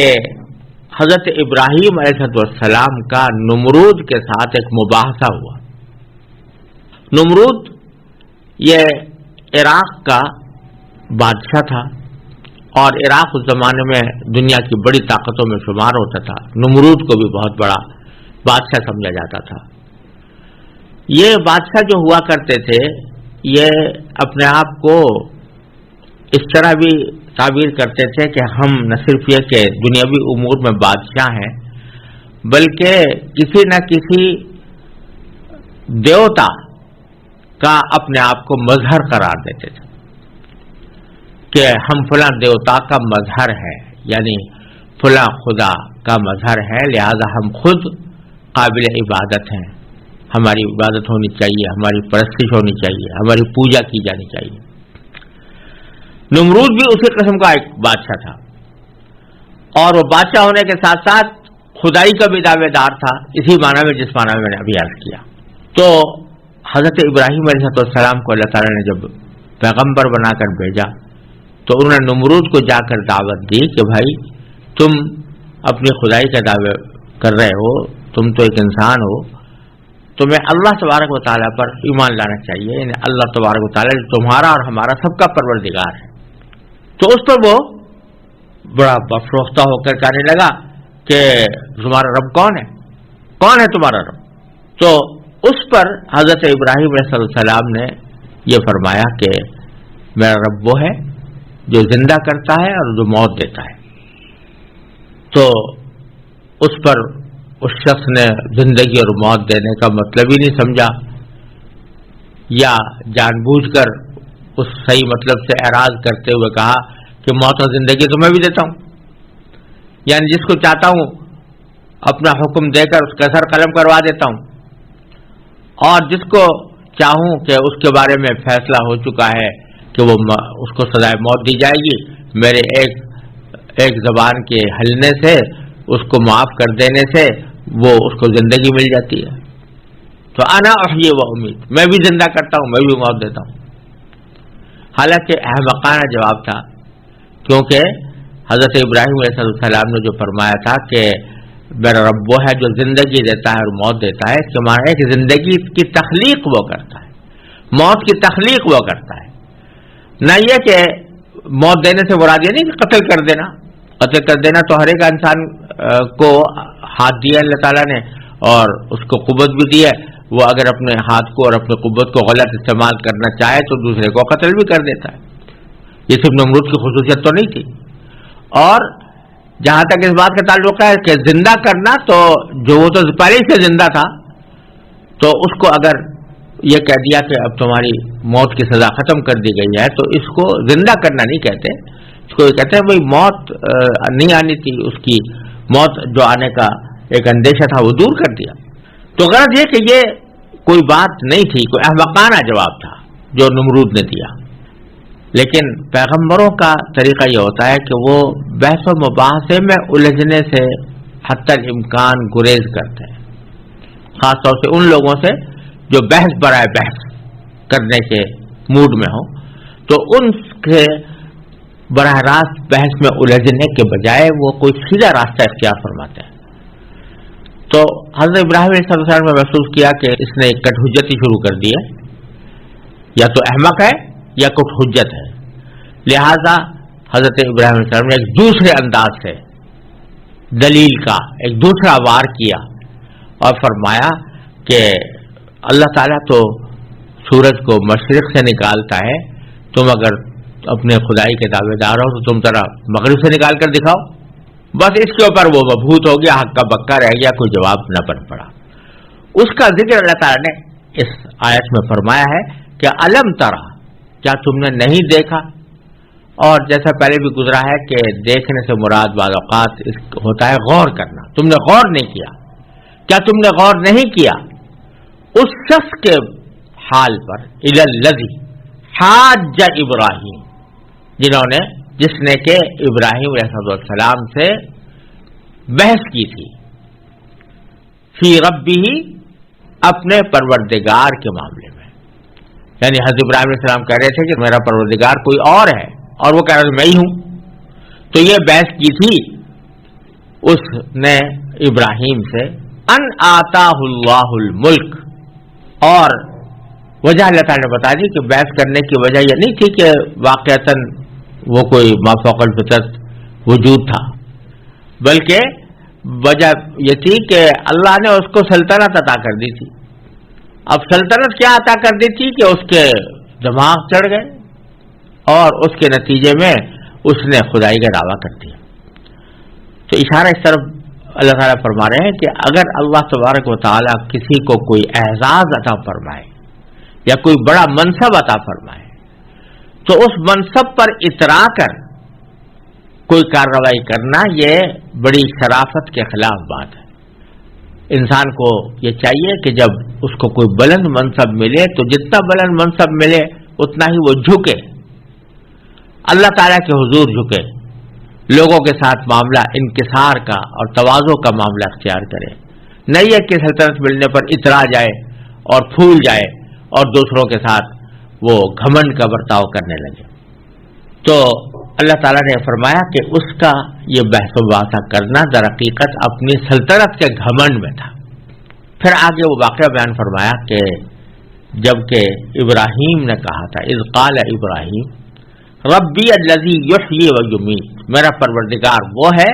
حضرت ابراہیم علیہ السلام کا نمرود کے ساتھ ایک مباحثہ ہوا۔ نمرود یہ عراق کا بادشاہ تھا، اور عراق اس زمانے میں دنیا کی بڑی طاقتوں میں شمار ہوتا تھا۔ نمرود کو بھی بہت بڑا بادشاہ سمجھا جاتا تھا۔ یہ بادشاہ جو ہوا کرتے تھے یہ اپنے آپ کو اس طرح بھی تعبیر کرتے تھے کہ ہم نہ صرف یہ کہ دنیاوی امور میں بادشاہ ہیں، بلکہ کسی نہ کسی دیوتا کا اپنے آپ کو مظہر قرار دیتے تھے کہ ہم فلاں دیوتا کا مظہر ہے، یعنی فلاں خدا کا مظہر ہے، لہذا ہم خود قابل عبادت ہیں، ہماری عبادت ہونی چاہیے، ہماری پرستش ہونی چاہیے، ہماری پوجا کی جانی چاہیے۔ نمرود بھی اسی قسم کا ایک بادشاہ تھا، اور وہ بادشاہ ہونے کے ساتھ ساتھ خدائی کا بھی دعوے دار تھا، اسی معنی میں جس معنی میں نے ابھی عرض کیا۔ تو حضرت ابراہیم علیہ السلام کو اللہ تعالیٰ نے جب پیغمبر بنا کر بھیجا تو انہوں نے نمرود کو جا کر دعوت دی کہ بھائی تم اپنی خدائی کا دعوے کر رہے ہو، تم تو ایک انسان ہو، تمہیں اللہ تبارک و تعالیٰ پر ایمان لانا چاہیے، یعنی اللہ تبارک و تعالیٰ تمہارا اور ہمارا سب کا پروردگار ہے۔ تو اس پر وہ بڑا برفروختہ ہو کر کہنے لگا کہ تمہارا رب کون ہے؟ کون ہے تمہارا رب؟ تو اس پر حضرت ابراہیم علیہ السلام نے یہ فرمایا کہ میرا رب وہ ہے جو زندہ کرتا ہے اور جو موت دیتا ہے۔ تو اس پر اس شخص نے زندگی اور موت دینے کا مطلب ہی نہیں سمجھا، یا جان بوجھ کر اس صحیح مطلب سے اعراض کرتے ہوئے کہا کہ موت اور زندگی تو میں بھی دیتا ہوں، یعنی جس کو چاہتا ہوں اپنا حکم دے کر اس کا سر قلم کروا دیتا ہوں، اور جس کو چاہوں کہ اس کے بارے میں فیصلہ ہو چکا ہے کہ وہ اس کو سزائے موت دی جائے گی، میرے ایک زبان کے ہلنے سے، اس کو معاف کر دینے سے وہ اس کو زندگی مل جاتی ہے۔ تو انا احیی و امید، میں بھی زندہ کرتا ہوں، میں بھی موت دیتا ہوں۔ حالانکہ احمقانہ جواب تھا، کیونکہ حضرت ابراہیم علیہ السلام نے جو فرمایا تھا کہ میرا رب وہ ہے جو زندگی دیتا ہے اور موت دیتا ہے، اس کے معنی ہے کہ زندگی کی تخلیق وہ کرتا ہے، موت کی تخلیق وہ کرتا ہے، نہ یہ کہ موت دینے سے مراد یہ نہیں کہ قتل کر دینا۔ قتل کر دینا تو ہر ایک انسان کو ہاتھ دیا اللہ تعالیٰ نے اور اس کو قوت بھی دی ہے، وہ اگر اپنے ہاتھ کو اور اپنی قوت کو غلط استعمال کرنا چاہے تو دوسرے کو قتل بھی کر دیتا ہے۔ یہ صرف نمرود کی خصوصیت تو نہیں تھی۔ اور جہاں تک اس بات کا تعلق ہے کہ زندہ کرنا، تو جو وہ تو پہلے ہی سے زندہ تھا، تو اس کو اگر یہ کہہ دیا کہ اب تمہاری موت کی سزا ختم کر دی گئی ہے، تو اس کو زندہ کرنا نہیں کہتے، اس کو یہ کہتے ہیں بھائی موت نہیں آنی تھی، اس کی موت جو آنے کا ایک اندیشہ تھا وہ دور کر دیا۔ تو غرض یہ کہ یہ کوئی بات نہیں تھی، کوئی احمقانہ جواب تھا جو نمرود نے دیا۔ لیکن پیغمبروں کا طریقہ یہ ہوتا ہے کہ وہ بحث و مباحثے میں الجھنے سے حتی الامکان گریز کرتے ہیں، خاص طور سے ان لوگوں سے جو بحث برائے بحث کرنے کے موڈ میں ہوں، تو ان کے براہ راست بحث میں الجھنے کے بجائے وہ کوئی سیدھا راستہ اختیار فرماتے ہیں۔ تو حضرت ابراہیم علیہ السلام نے محسوس کیا کہ اس نے ایک کٹ حجتی شروع کر دی ہے، یا تو احمق ہے یا کٹ حجت ہے، لہذا حضرت ابراہیم علیہ السلام نے ایک دوسرے انداز سے دلیل کا ایک دوسرا وار کیا اور فرمایا کہ اللہ تعالیٰ تو سورج کو مشرق سے نکالتا ہے، تم اگر اپنے خدائی کے دعوے دار ہو تو تم ذرا مغرب سے نکال کر دکھاؤ. بس اس کے اوپر وہ مبہوت ہو گیا, حق کا بکا رہ گیا, کوئی جواب نہ بن پڑا. اس کا ذکر اللہ تعالیٰ نے اس آیت میں فرمایا ہے کہ الم ترا, کیا تم نے نہیں دیکھا. اور جیسا پہلے بھی گزرا ہے کہ دیکھنے سے مراد بعض اوقات ہوتا ہے غور کرنا. تم نے غور نہیں کیا, کیا تم نے غور نہیں کیا اس شخص کے حال پر, الی الذی حاج ابراہیم, جس نے کہ ابراہیم علیہ السلام سے بحث کی تھی, فی ربہ, اپنے پروردگار کے معاملے میں. یعنی حضرت ابراہیم علیہ السلام کہہ رہے تھے کہ میرا پروردگار کوئی اور ہے, اور وہ کہہ رہا تھا میں ہی ہوں. تو یہ بحث کی تھی اس نے ابراہیم سے, ان آتاہ اللہ الملک. اور وجہ اللہ تعالیٰ نے بتا دی کہ بحث کرنے کی وجہ یہ نہیں تھی کہ واقعتاً وہ کوئی ما فوق الفطرت وجود تھا, بلکہ وجہ یہ تھی کہ اللہ نے اس کو سلطنت عطا کر دی تھی. اب سلطنت کیا عطا کر دی تھی کہ اس کے دماغ چڑھ گئے اور اس کے نتیجے میں اس نے خدائی کا دعویٰ کر دیا. تو اشارہ اس طرف اللہ تعالیٰ فرما رہے ہیں کہ اگر اللہ تبارک و تعالیٰ کسی کو کوئی اعزاز عطا فرمائے یا کوئی بڑا منصب عطا فرمائے تو اس منصب پر اترا کر کوئی کارروائی کرنا یہ بڑی شرافت کے خلاف بات ہے. انسان کو یہ چاہیے کہ جب اس کو کوئی بلند منصب ملے تو جتنا بلند منصب ملے اتنا ہی وہ جھکے, اللہ تعالیٰ کے حضور جھکے, لوگوں کے ساتھ معاملہ انکسار کا اور تواضع کا معاملہ اختیار کرے. نہیں ہے کہ سلطنت ملنے پر اترا جائے اور پھول جائے اور دوسروں کے ساتھ وہ گھمنڈ کا برتاؤ کرنے لگے. تو اللہ تعالیٰ نے فرمایا کہ اس کا یہ بحث و مباحثہ کرنا در حقیقت اپنی سلطنت کے گھمنڈ میں تھا. پھر آگے وہ واقعہ بیان فرمایا کہ جب کہ ابراہیم نے کہا تھا, اذ قال ابراہیم ربی الذی یحیی و یمیت, میرا پروردگار وہ ہے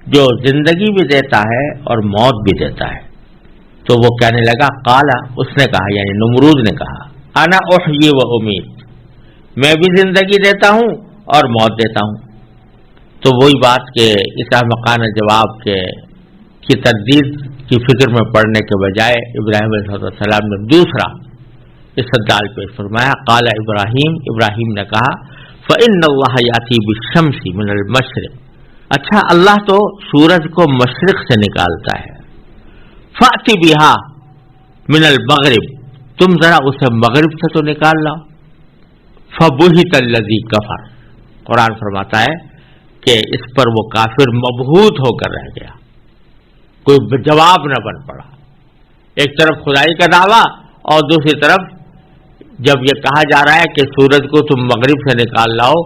جو زندگی بھی دیتا ہے اور موت بھی دیتا ہے. تو وہ کہنے لگا, قالا, اس نے کہا یعنی نمرود نے کہا, انا احیی و امیت, میں بھی زندگی دیتا ہوں اور موت دیتا ہوں. تو وہی بات کہ اس احمقانہ جواب کی تردید کی فکر میں پڑنے کے بجائے ابراہیم علیہ السلام نے دوسرا استدلال پیش فرمایا. قال ابراہیم, ابراہیم نے کہا, فإن اللہ یاتی بالشمس من المشرق, اچھا اللہ تو سورج کو مشرق سے نکالتا ہے, فأتی بہا من المغرب, تم ذرا اسے مغرب سے تو نکال لاؤ. فبہت الذی کفر, قرآن فرماتا ہے کہ اس پر وہ کافر مبہوت ہو کر رہ گیا, کوئی جواب نہ بن پڑا. ایک طرف خدائی کا دعویٰ اور دوسری طرف جب یہ کہا جا رہا ہے کہ سورج کو تم مغرب سے نکال لاؤ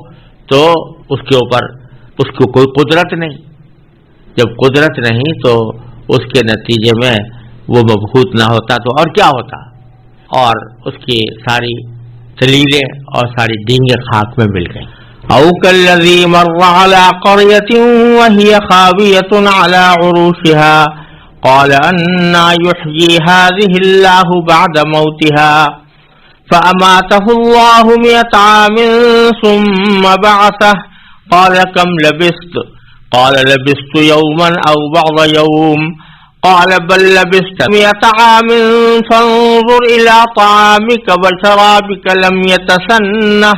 تو اس کے اوپر اس کو کوئی قدرت نہیں. جب قدرت نہیں تو اس کے نتیجے میں وہ مبہوت نہ ہوتا تو اور کیا ہوتا, اور اس کی ساری دلیلیں اور ساری ڈینگیں خاک میں مل گئیں. او کالذی مر علی قریۃ وہی خاویۃ علی عروشها قال انا یحیی هذه اللہ بعد موتها فأماته الله 100 عام ثم بعثه قال كم لبثت قال لبثت يوما أو بعض يوم قال بل لبثت 100 عام فانظر إلى طعامك وشرابك لم يتسنه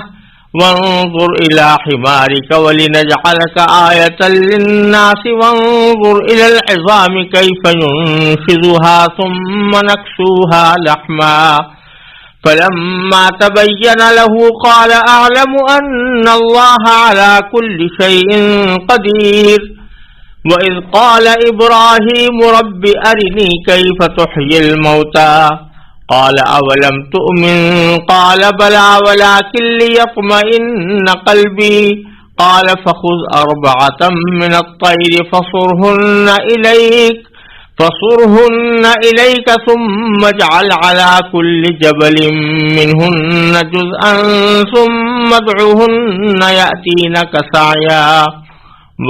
وانظر إلى حمارك ولنجعلك آية للناس وانظر إلى العظام كيف ينشزها ثم نكسوها لحما فلما تبين له قال أعلم أن الله على كل شيء قدير وإذ قال إبراهيم رب أرني كيف تحيي الموتى قال أولم تؤمن قال بلى ولكن ليطمئن قلبي قال فخذ 4 من الطير فصرهن إليك ثم اجعل على كل جبل منهن جزءا ثم ادعهن يأتينك سعيا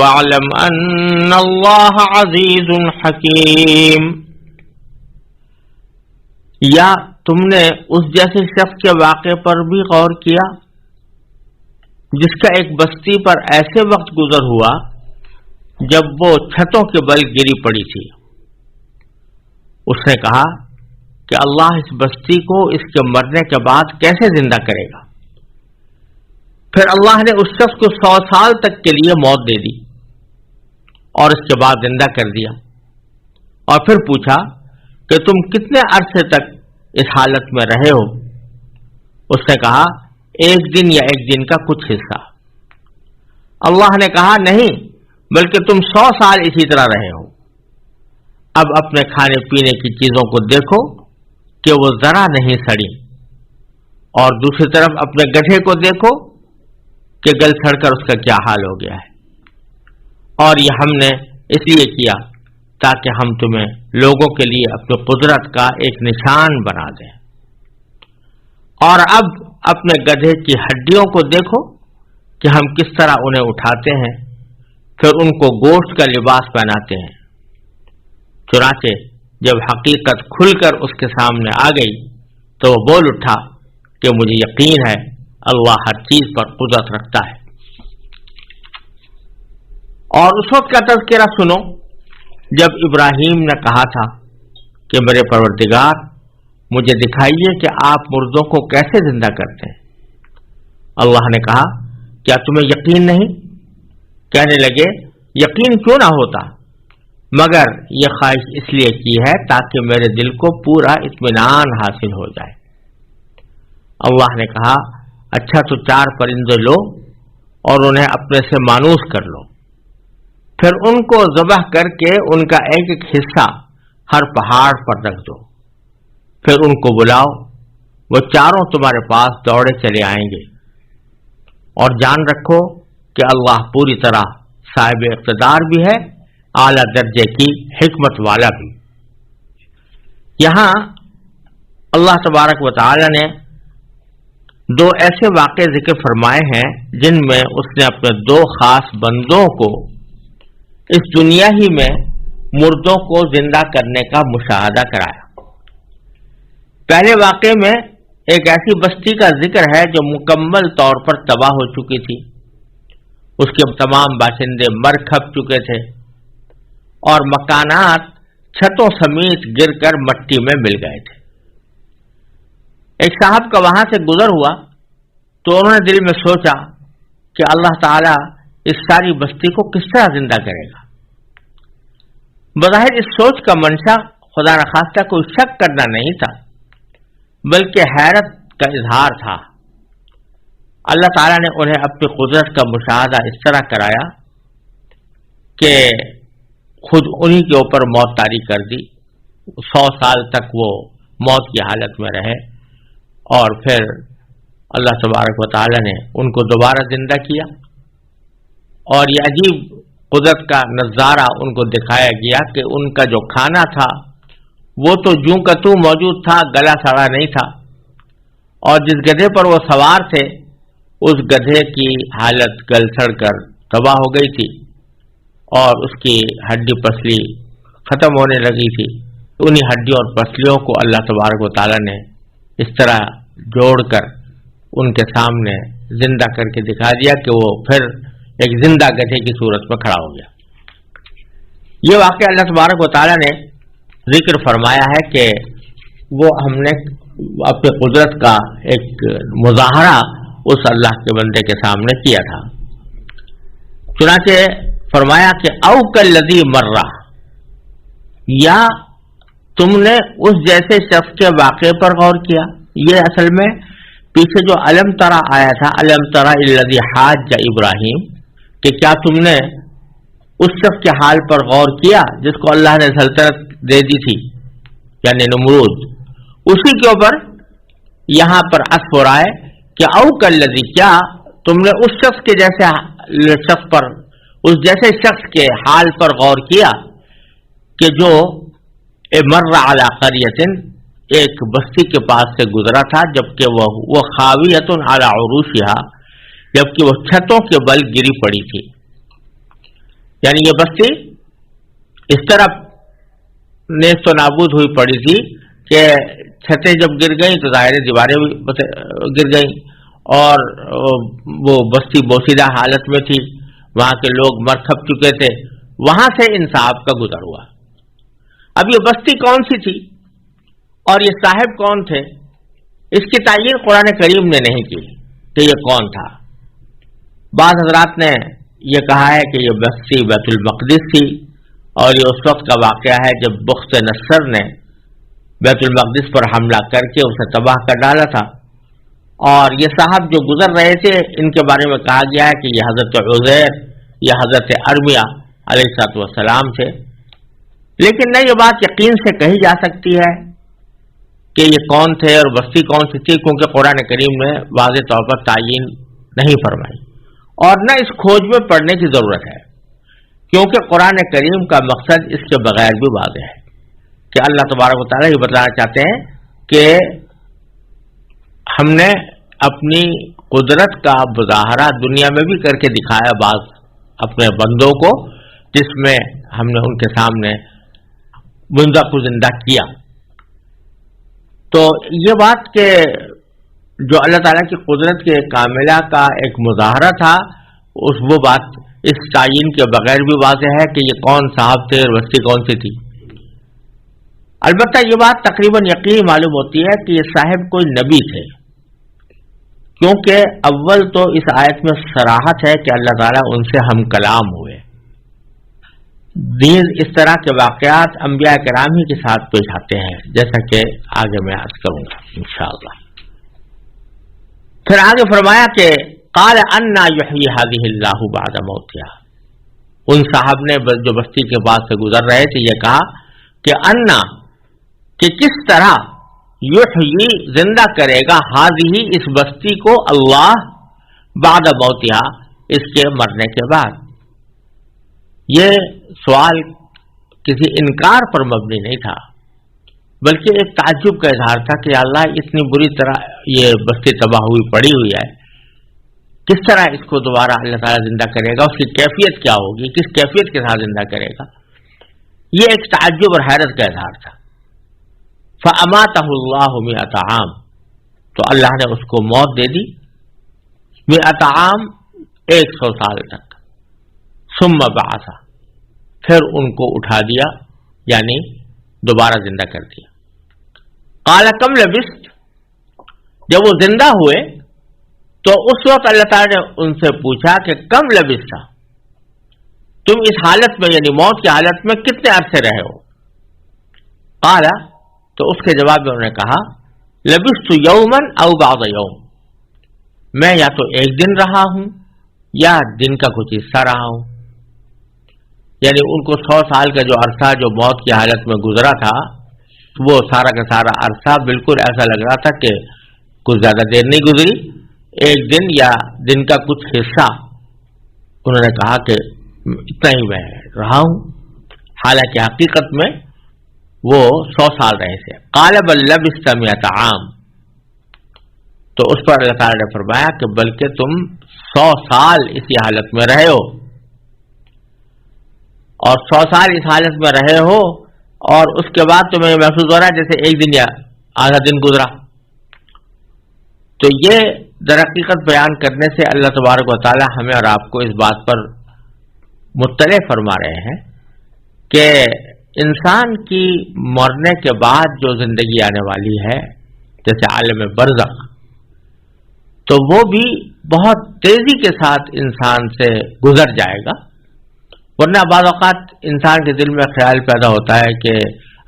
واعلم أن الله عزيز حكيم. یا تم نے اس جیسے شخص کے واقعے پر بھی غور کیا جس کا ایک بستی پر ایسے وقت گزر ہوا جب وہ چھتوں کے بل گری پڑی تھی۔ اس نے کہا کہ اللہ اس بستی کو اس کے مرنے کے بعد کیسے زندہ کرے گا؟ پھر اللہ نے اس شخص کو 100 سال تک کے لیے موت دے دی اور اس کے بعد زندہ کر دیا، اور پھر پوچھا کہ تم کتنے عرصے تک اس حالت میں رہے ہو؟ اس نے کہا 1 دن یا 1 دن کا کچھ حصہ۔ اللہ نے کہا نہیں، بلکہ تم 100 سال اسی طرح رہے ہو۔ اب اپنے کھانے پینے کی چیزوں کو دیکھو کہ وہ ذرا نہیں سڑی، اور دوسری طرف اپنے گدھے کو دیکھو کہ گل سڑ کر اس کا کیا حال ہو گیا ہے۔ اور یہ ہم نے اس لیے کیا تاکہ ہم تمہیں لوگوں کے لیے اپنی قدرت کا ایک نشان بنا دیں۔ اور اب اپنے گدھے کی ہڈیوں کو دیکھو کہ ہم کس طرح انہیں اٹھاتے ہیں، پھر ان کو گوشت کا لباس پہناتے ہیں۔ چنانچہ جب حقیقت کھل کر اس کے سامنے آ گئی تو وہ بول اٹھا کہ مجھے یقین ہے اللہ ہر چیز پر قدرت رکھتا ہے۔ اور اس وقت کا تذکرہ سنو جب ابراہیم نے کہا تھا کہ میرے پروردگار مجھے دکھائیے کہ آپ مردوں کو کیسے زندہ کرتے ہیں۔ اللہ نے کہا کیا تمہیں یقین نہیں؟ کہنے لگے یقین کیوں نہ ہوتا، مگر یہ خواہش اس لیے کی ہے تاکہ میرے دل کو پورا اطمینان حاصل ہو جائے۔ اللہ نے کہا اچھا تو 4 پرندے لو اور انہیں اپنے سے مانوس کر لو، پھر ان کو ذبح کر کے ان کا ایک ایک حصہ ہر پہاڑ پر رکھ دو، پھر ان کو بلاؤ، وہ چاروں تمہارے پاس دوڑے چلے آئیں گے۔ اور جان رکھو کہ اللہ پوری طرح صاحب اقتدار بھی ہے، اعلیٰ درجے کی حکمت والا بھی۔ یہاں اللہ تبارک و تعالی نے 2 ایسے واقعے ذکر فرمائے ہیں جن میں اس نے اپنے 2 خاص بندوں کو اس دنیا ہی میں مردوں کو زندہ کرنے کا مشاہدہ کرایا۔ پہلے واقعے میں ایک ایسی بستی کا ذکر ہے جو مکمل طور پر تباہ ہو چکی تھی، اس کے تمام باشندے مر کھپ چکے تھے اور مکانات چھتوں سمیت گر کر مٹی میں مل گئے تھے۔ ایک صاحب کا وہاں سے گزر ہوا تو انہوں نے دل میں سوچا کہ اللہ تعالیٰ اس ساری بستی کو کس طرح زندہ کرے گا۔ بظاہر اس سوچ کا منشا خدا نخواستہ کوئی شک کرنا نہیں تھا، بلکہ حیرت کا اظہار تھا۔ اللہ تعالیٰ نے انہیں اپنی قدرت کا مشاہدہ اس طرح کرایا کہ خود انہی کے اوپر موت طاری کر دی، 100 سال تک وہ موت کی حالت میں رہے، اور پھر اللہ تبارک و تعالیٰ نے ان کو دوبارہ زندہ کیا، اور یہ عجیب قدرت کا نظارہ ان کو دکھایا گیا کہ ان کا جو کھانا تھا وہ تو جوں کا توں موجود تھا، گلا سڑا نہیں تھا، اور جس گدھے پر وہ سوار تھے اس گدھے کی حالت گل سڑ کر تباہ ہو گئی تھی اور اس کی ہڈی پسلی ختم ہونے لگی تھی۔ انہی ہڈیوں اور پسلیوں کو اللہ تبارک و تعالیٰ نے اس طرح جوڑ کر ان کے سامنے زندہ کر کے دکھا دیا کہ وہ پھر ایک زندہ گدھے کی صورت میں کھڑا ہو گیا۔ یہ واقعہ اللہ تبارک و تعالیٰ نے ذکر فرمایا ہے کہ وہ ہم نے اپنی قدرت کا ایک مظاہرہ اس اللہ کے بندے کے سامنے کیا تھا۔ چنانچہ فرمایا کہ او کالذی مرہ، یا تم نے اس جیسے شخص کے واقعے پر غور کیا۔ یہ اصل میں پیچھے جو الم ترا آیا تھا، الم ترا الذی حاج ابراہیم، کہ کیا تم نے اس شخص کے حال پر غور کیا جس کو اللہ نے سلطنت دے دی تھی، یعنی نمرود۔ اسی کے اوپر یہاں پر عطف ہو رہا ہے کہ او کالذی، کیا تم نے اس شخص کے جیسے شخص پر، اس جیسے شخص کے حال پر غور کیا کہ جو مر علی قریۃ، ایک بستی کے پاس سے گزرا تھا، جبکہ وہ خاویۃ علی عروشها، جبکہ وہ چھتوں کے بل گری پڑی تھی۔ یعنی یہ بستی اس طرح نیست و نابود ہوئی پڑی تھی کہ چھتیں جب گر گئیں تو ظاہر دیواریں بھی گر گئیں، اور وہ بستی بوسیدہ حالت میں تھی، وہاں کے لوگ مر کھپ چکے تھے، وہاں سے ان صاحب کا گزر ہوا۔ اب یہ بستی کون سی تھی اور یہ صاحب کون تھے، اس کی تعین قرآن کریم نے نہیں کی کہ یہ کون تھا۔ بعض حضرات نے یہ کہا ہے کہ یہ بستی بیت المقدس تھی، اور یہ اس وقت کا واقعہ ہے جب بخت نصر نے بیت المقدس پر حملہ کر کے اسے تباہ کر ڈالا تھا، اور یہ صاحب جو گزر رہے تھے ان کے بارے میں کہا گیا ہے کہ یہ حضرت عزیر یا حضرت ارمیہ علیہ السلام تھے۔ لیکن نہ یہ بات یقین سے کہی جا سکتی ہے کہ یہ کون تھے اور بستی کون سی تھی، کیونکہ قرآن کریم نے واضح طور پر تعین نہیں فرمائی، اور نہ اس کھوج میں پڑنے کی ضرورت ہے، کیونکہ قرآن کریم کا مقصد اس کے بغیر بھی واضح ہے کہ اللہ تبارک و تعالیٰ یہ بتانا چاہتے ہیں کہ ہم نے اپنی قدرت کا مظاہرہ دنیا میں بھی کر کے دکھایا بعض اپنے بندوں کو، جس میں ہم نے ان کے سامنے مردہ کو زندہ کیا۔ تو یہ بات کہ جو اللہ تعالیٰ کی قدرت کے کاملہ کا ایک مظاہرہ تھا، وہ بات اس تعین کے بغیر بھی واضح ہے کہ یہ کون صاحب تھے اور بستی کون سی تھی۔ البتہ یہ بات تقریباً یقینی معلوم ہوتی ہے کہ یہ صاحب کوئی نبی تھے، کیونکہ اول تو اس آیت میں صراحت ہے کہ اللہ تعالیٰ ان سے ہم کلام ہوئے۔ دین اس طرح کے واقعات انبیاء کرام ہی کے ساتھ پیش آتے ہیں، جیسا کہ آگے میں عرض کروں گا انشاءاللہ۔ پھر آگے فرمایا کہ قال انا یحیی هذه اللہ بعد موتها، ان صاحب نے جو بستی کے بعد سے گزر رہے تھے یہ کہا کہ انا، کہ کس طرح یحیی زندہ کرے گا هذه اس بستی کو اللہ بعد موتها اس کے مرنے کے بعد۔ یہ سوال کسی انکار پر مبنی نہیں تھا، بلکہ ایک تعجب کا اظہار تھا کہ اللہ اتنی بری طرح یہ بستی تباہ ہوئی پڑی ہوئی ہے، کس طرح اس کو دوبارہ اللہ تعالیٰ زندہ کرے گا، اس کی کیفیت کیا ہوگی، کس کیفیت کے ساتھ زندہ کرے گا۔ یہ ایک تعجب اور حیرت کا اظہار تھا۔ فَأَمَاتَهُ اللَّهُ مِئَةَ عَامٍ، تو اللہ نے اس کو موت دے دی، 100 عام 100 سال تک۔ ثم بعث، پھر ان کو اٹھا دیا، یعنی دوبارہ زندہ کر دیا۔ قال کم لبثت، جب وہ زندہ ہوئے تو اس وقت اللہ تعالیٰ نے ان سے پوچھا کہ کم لبثت، تم اس حالت میں یعنی موت کی حالت میں کتنے عرصے رہے ہو؟ قال، تو اس کے جواب میں انہوں نے کہا لبثت یوما او بعض یوم، میں یا تو ایک دن رہا ہوں یا دن کا کچھ حصہ رہا ہوں۔ یعنی ان کو 100 سال کا جو عرصہ جو موت کی حالت میں گزرا تھا، وہ سارا کا سارا عرصہ بالکل ایسا لگ رہا تھا کہ کچھ زیادہ دیر نہیں گزری، ایک دن یا دن کا کچھ حصہ۔ انہوں نے کہا کہ اتنا ہی میں رہا ہوں، حالانکہ حقیقت میں وہ 100 سال رہے تھے۔ قال بل لبثت 100 عام، تو اس پر اللہ تعالیٰ نے فرمایا کہ بلکہ تم 100 سال اسی حالت میں رہے ہو، اور 100 سال اس حالت میں رہے ہو اور اس کے بعد تمہیں محسوس ہو رہا ہے جیسے ایک دن یا آدھا دن گزرا۔ تو یہ در حقیقت بیان کرنے سے اللہ تبارک و تعالی ہمیں اور آپ کو اس بات پر مطلع فرما رہے ہیں کہ انسان کی مرنے کے بعد جو زندگی آنے والی ہے، جیسے عالم برزخ، تو وہ بھی بہت تیزی کے ساتھ انسان سے گزر جائے گا۔ ورنہ بعض اوقات انسان کے دل میں خیال پیدا ہوتا ہے کہ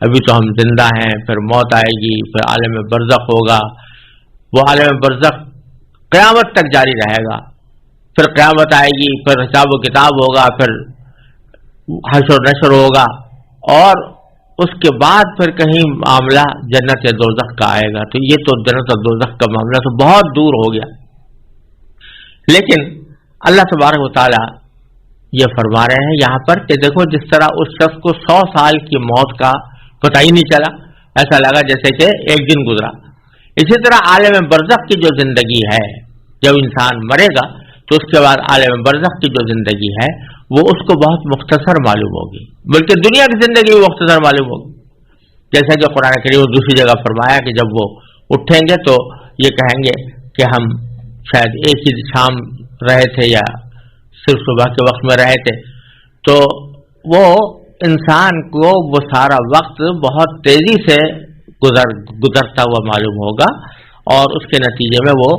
ابھی تو ہم زندہ ہیں، پھر موت آئے گی، پھر عالم برزخ ہوگا، وہ عالم برزخ قیامت تک جاری رہے گا، پھر قیامت آئے گی، پھر حساب و کتاب ہوگا، پھر حشر و نشر ہوگا، اور اس کے بعد پھر کہیں معاملہ جنت یا دوزخ کا آئے گا۔ تو یہ تو جنت اور دوزخ کا معاملہ تو بہت دور ہو گیا۔ لیکن اللہ تبارک و تعالی یہ فرما رہے ہیں یہاں پر کہ دیکھو جس طرح اس شخص کو 100 سال کی موت کا پتہ ہی نہیں چلا، ایسا لگا جیسے کہ ایک دن گزرا، اسی طرح عالم برزخ کی جو زندگی ہے، جب انسان مرے گا تو اس کے بعد عالم برزخ کی جو زندگی ہے وہ اس کو بہت مختصر معلوم ہوگی، بلکہ دنیا کی زندگی بھی مختصر معلوم ہوگی۔ جیسا کہ قرآن کریم دوسری جگہ فرمایا کہ جب وہ اٹھیں گے تو یہ کہیں گے کہ ہم شاید ایک ہی شام رہے تھے یا صرف صبح کے وقت میں رہے تھے، تو وہ انسان کو وہ سارا وقت بہت تیزی سے گزرتا ہوا معلوم ہوگا، اور اس کے نتیجے میں وہ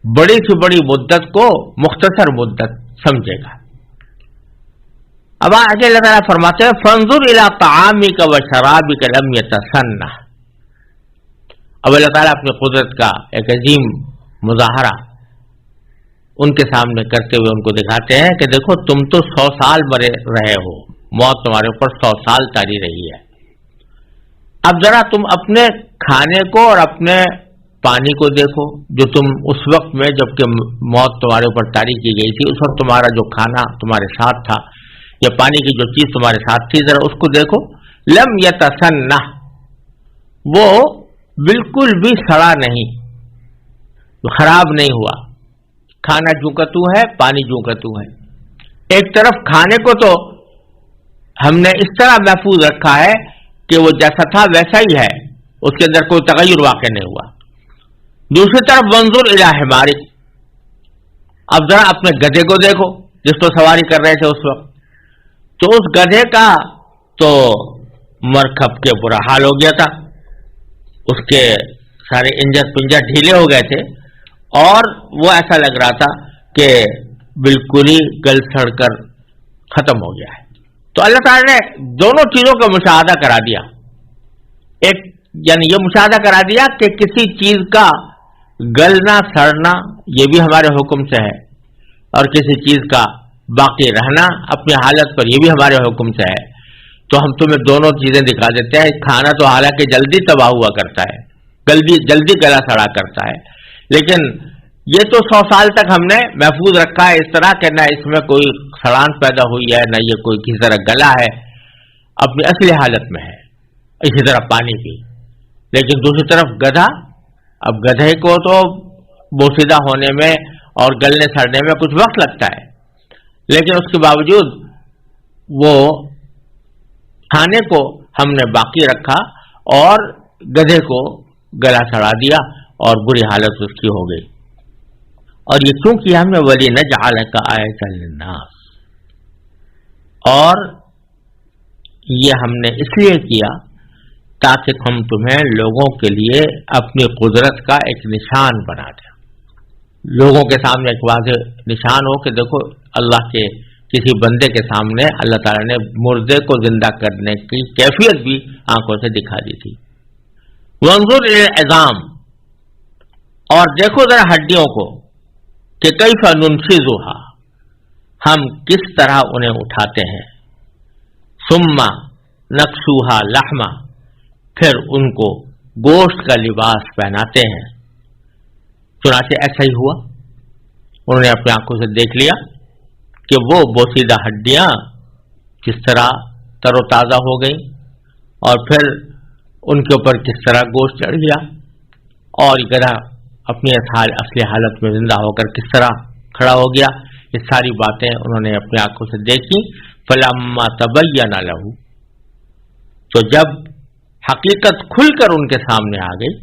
بڑی سے بڑی مدت کو مختصر مدت سمجھے گا۔ اب آگے اللہ تعالیٰ فرماتے ہیں فانظر الی طعامک و شرابک لم یتسنہ۔ اب اللہ تعالیٰ اپنی قدرت کا ایک عظیم مظاہرہ ان کے سامنے کرتے ہوئے ان کو دکھاتے ہیں کہ دیکھو تم تو 100 سال مرے رہے ہو، موت تمہارے اوپر 100 سال تاری رہی ہے، اب ذرا تم اپنے کھانے کو اور اپنے پانی کو دیکھو، جو تم اس وقت میں جب کہ موت تمہارے اوپر طاری کی گئی تھی، اس وقت تمہارا جو کھانا تمہارے ساتھ تھا یا پانی کی جو چیز تمہارے ساتھ تھی، ذرا اس کو دیکھو، لم یتسنہ، وہ بالکل بھی سڑا نہیں، خراب نہیں ہوا، کھانا جوں کا توں ہے، پانی جوں کا توں ہے۔ ایک طرف کھانے کو تو ہم نے اس طرح محفوظ رکھا ہے کہ وہ جیسا تھا ویسا ہی ہے، اس کے اندر کوئی تغیر واقع نہیں ہوا۔ دوسری طرف وانظر الی حمارک، اب ذرا اپنے گدھے کو دیکھو جس پر سواری کر رہے تھے اس وقت، تو اس گدھے کا تو مرکب کے برا حال ہو گیا تھا، اس کے سارے انجن پنجر ڈھیلے ہو گئے تھے، اور وہ ایسا لگ رہا تھا کہ بالکل ہی گل سڑ کر ختم ہو گیا ہے۔ تو اللہ تعالیٰ نے دونوں چیزوں کا مشاہدہ کرا دیا، ایک یعنی یہ مشاہدہ کرا دیا کہ کسی چیز کا گلنا سڑنا یہ بھی ہمارے حکم سے ہے، اور کسی چیز کا باقی رہنا اپنی حالت پر یہ بھی ہمارے حکم سے ہے۔ تو ہم تمہیں دونوں چیزیں دکھا دیتے ہیں، کھانا تو حالانکہ جلدی تباہ ہوا کرتا ہے، جلدی گلا سڑا کرتا ہے، لیکن یہ تو 100 سال تک ہم نے محفوظ رکھا ہے اس طرح کہ نہ اس میں کوئی سڑان پیدا ہوئی ہے، نہ یہ کوئی کسی طرح گلا ہے، اپنی اصلی حالت میں ہے۔ اسی طرح پانی بھی۔ لیکن دوسری طرف گدھا، اب گدھے کو تو بوسیدہ ہونے میں اور گلنے سڑنے میں کچھ وقت لگتا ہے، لیکن اس کے باوجود وہ کھانے کو ہم نے باقی رکھا اور گدھے کو گلا سڑا دیا اور بری حالت اس کی ہو گئی۔ اور یہ کیوں کیا ہم نے وَلِنَجْعَلَكَ آیَةً لِلنَّاسِ، اور یہ ہم نے اس لیے کیا تاکہ ہم تمہیں لوگوں کے لیے اپنی قدرت کا ایک نشان بنا دیں، لوگوں کے سامنے ایک واضح نشان ہو کہ دیکھو اللہ کے کسی بندے کے سامنے اللہ تعالیٰ نے مردے کو زندہ کرنے کی کیفیت بھی آنکھوں سے دکھا دی تھی۔ وانظر الی العظام، اور دیکھو ذرا ہڈیوں کو کہ کیف ننشزھا، ہم کس طرح انہیں اٹھاتے ہیں، ثم نکسوھا لحما، پھر ان کو گوشت کا لباس پہناتے ہیں۔ چنانچہ ایسا ہی ہوا، انہوں نے اپنی آنکھوں سے دیکھ لیا کہ وہ بوسیدہ ہڈیاں کس طرح تر و تازہ ہو گئیں، اور پھر ان کے اوپر کس طرح گوشت چڑھ گیا، اور گدھا اپنی اصلی حالت میں زندہ ہو کر کس طرح کھڑا ہو گیا۔ یہ ساری باتیں انہوں نے اپنی آنکھوں سے دیکھی۔ فلما تبین لہ، تو جب حقیقت کھل کر ان کے سامنے آ گئی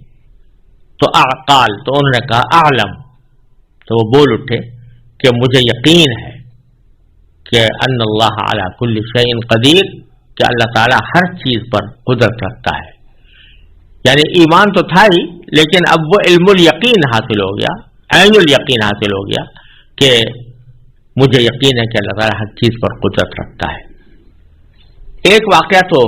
تو قال، تو انہوں نے کہا اعلم، تو وہ بول اٹھے کہ مجھے یقین ہے کہ ان اللہ علی کل شیء قدیر، کہ اللہ تعالیٰ ہر چیز پر قدرت رکھتا ہے۔ یعنی ایمان تو تھا ہی، لیکن اب وہ علم الیقین حاصل ہو گیا، عین الیقین حاصل ہو گیا کہ مجھے یقین ہے کہ اللہ تعالیٰ ہر چیز پر قدرت رکھتا ہے۔ ایک واقعہ تو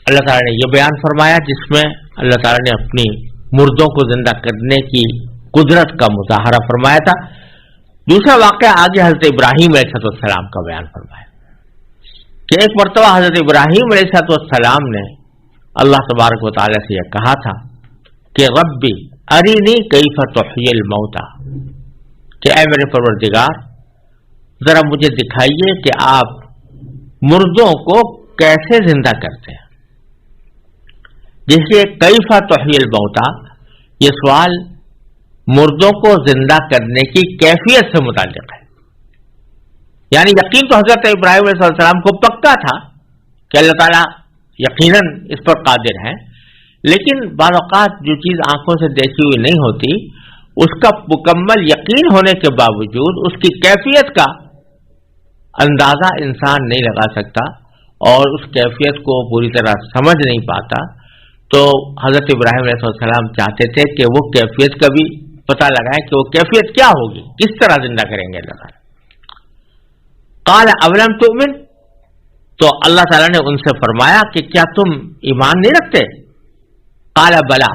اللہ تعالیٰ نے یہ بیان فرمایا جس میں اللہ تعالیٰ نے اپنی مردوں کو زندہ کرنے کی قدرت کا مظاہرہ فرمایا تھا۔ دوسرا واقعہ آگے حضرت ابراہیم علیہ السلام کا بیان فرمایا کہ ایک مرتبہ حضرت ابراہیم علیہ السلام نے اللہ تبارک و تعالیٰ سے یہ کہا تھا کہ ربی ارینی کیف تحیی الموتى، کہ اے میرے پروردگار ذرا مجھے دکھائیے کہ آپ مردوں کو کیسے زندہ کرتے ہیں۔ جس لیے کیف تحیی الموتى، یہ سوال مردوں کو زندہ کرنے کی کیفیت سے متعلق ہے۔ یعنی یقین تو حضرت ابراہیم علیہ السلام کو پکا تھا کہ اللہ تعالیٰ یقیناً اس پر قادر ہے، لیکن بعض اوقات جو چیز آنکھوں سے دیکھی ہوئی نہیں ہوتی اس کا مکمل یقین ہونے کے باوجود اس کی کیفیت کا اندازہ انسان نہیں لگا سکتا اور اس کیفیت کو پوری طرح سمجھ نہیں پاتا، تو حضرت ابراہیم علیہ السلام چاہتے تھے کہ وہ کیفیت کا بھی پتہ لگائے کہ وہ کیفیت کیا ہوگی، کس طرح زندہ کریں گے اللہ تعالیٰ۔ قال اولم تؤمن، تو اللہ تعالیٰ نے ان سے فرمایا کہ کیا تم ایمان نہیں رکھتے؟ قال بلا،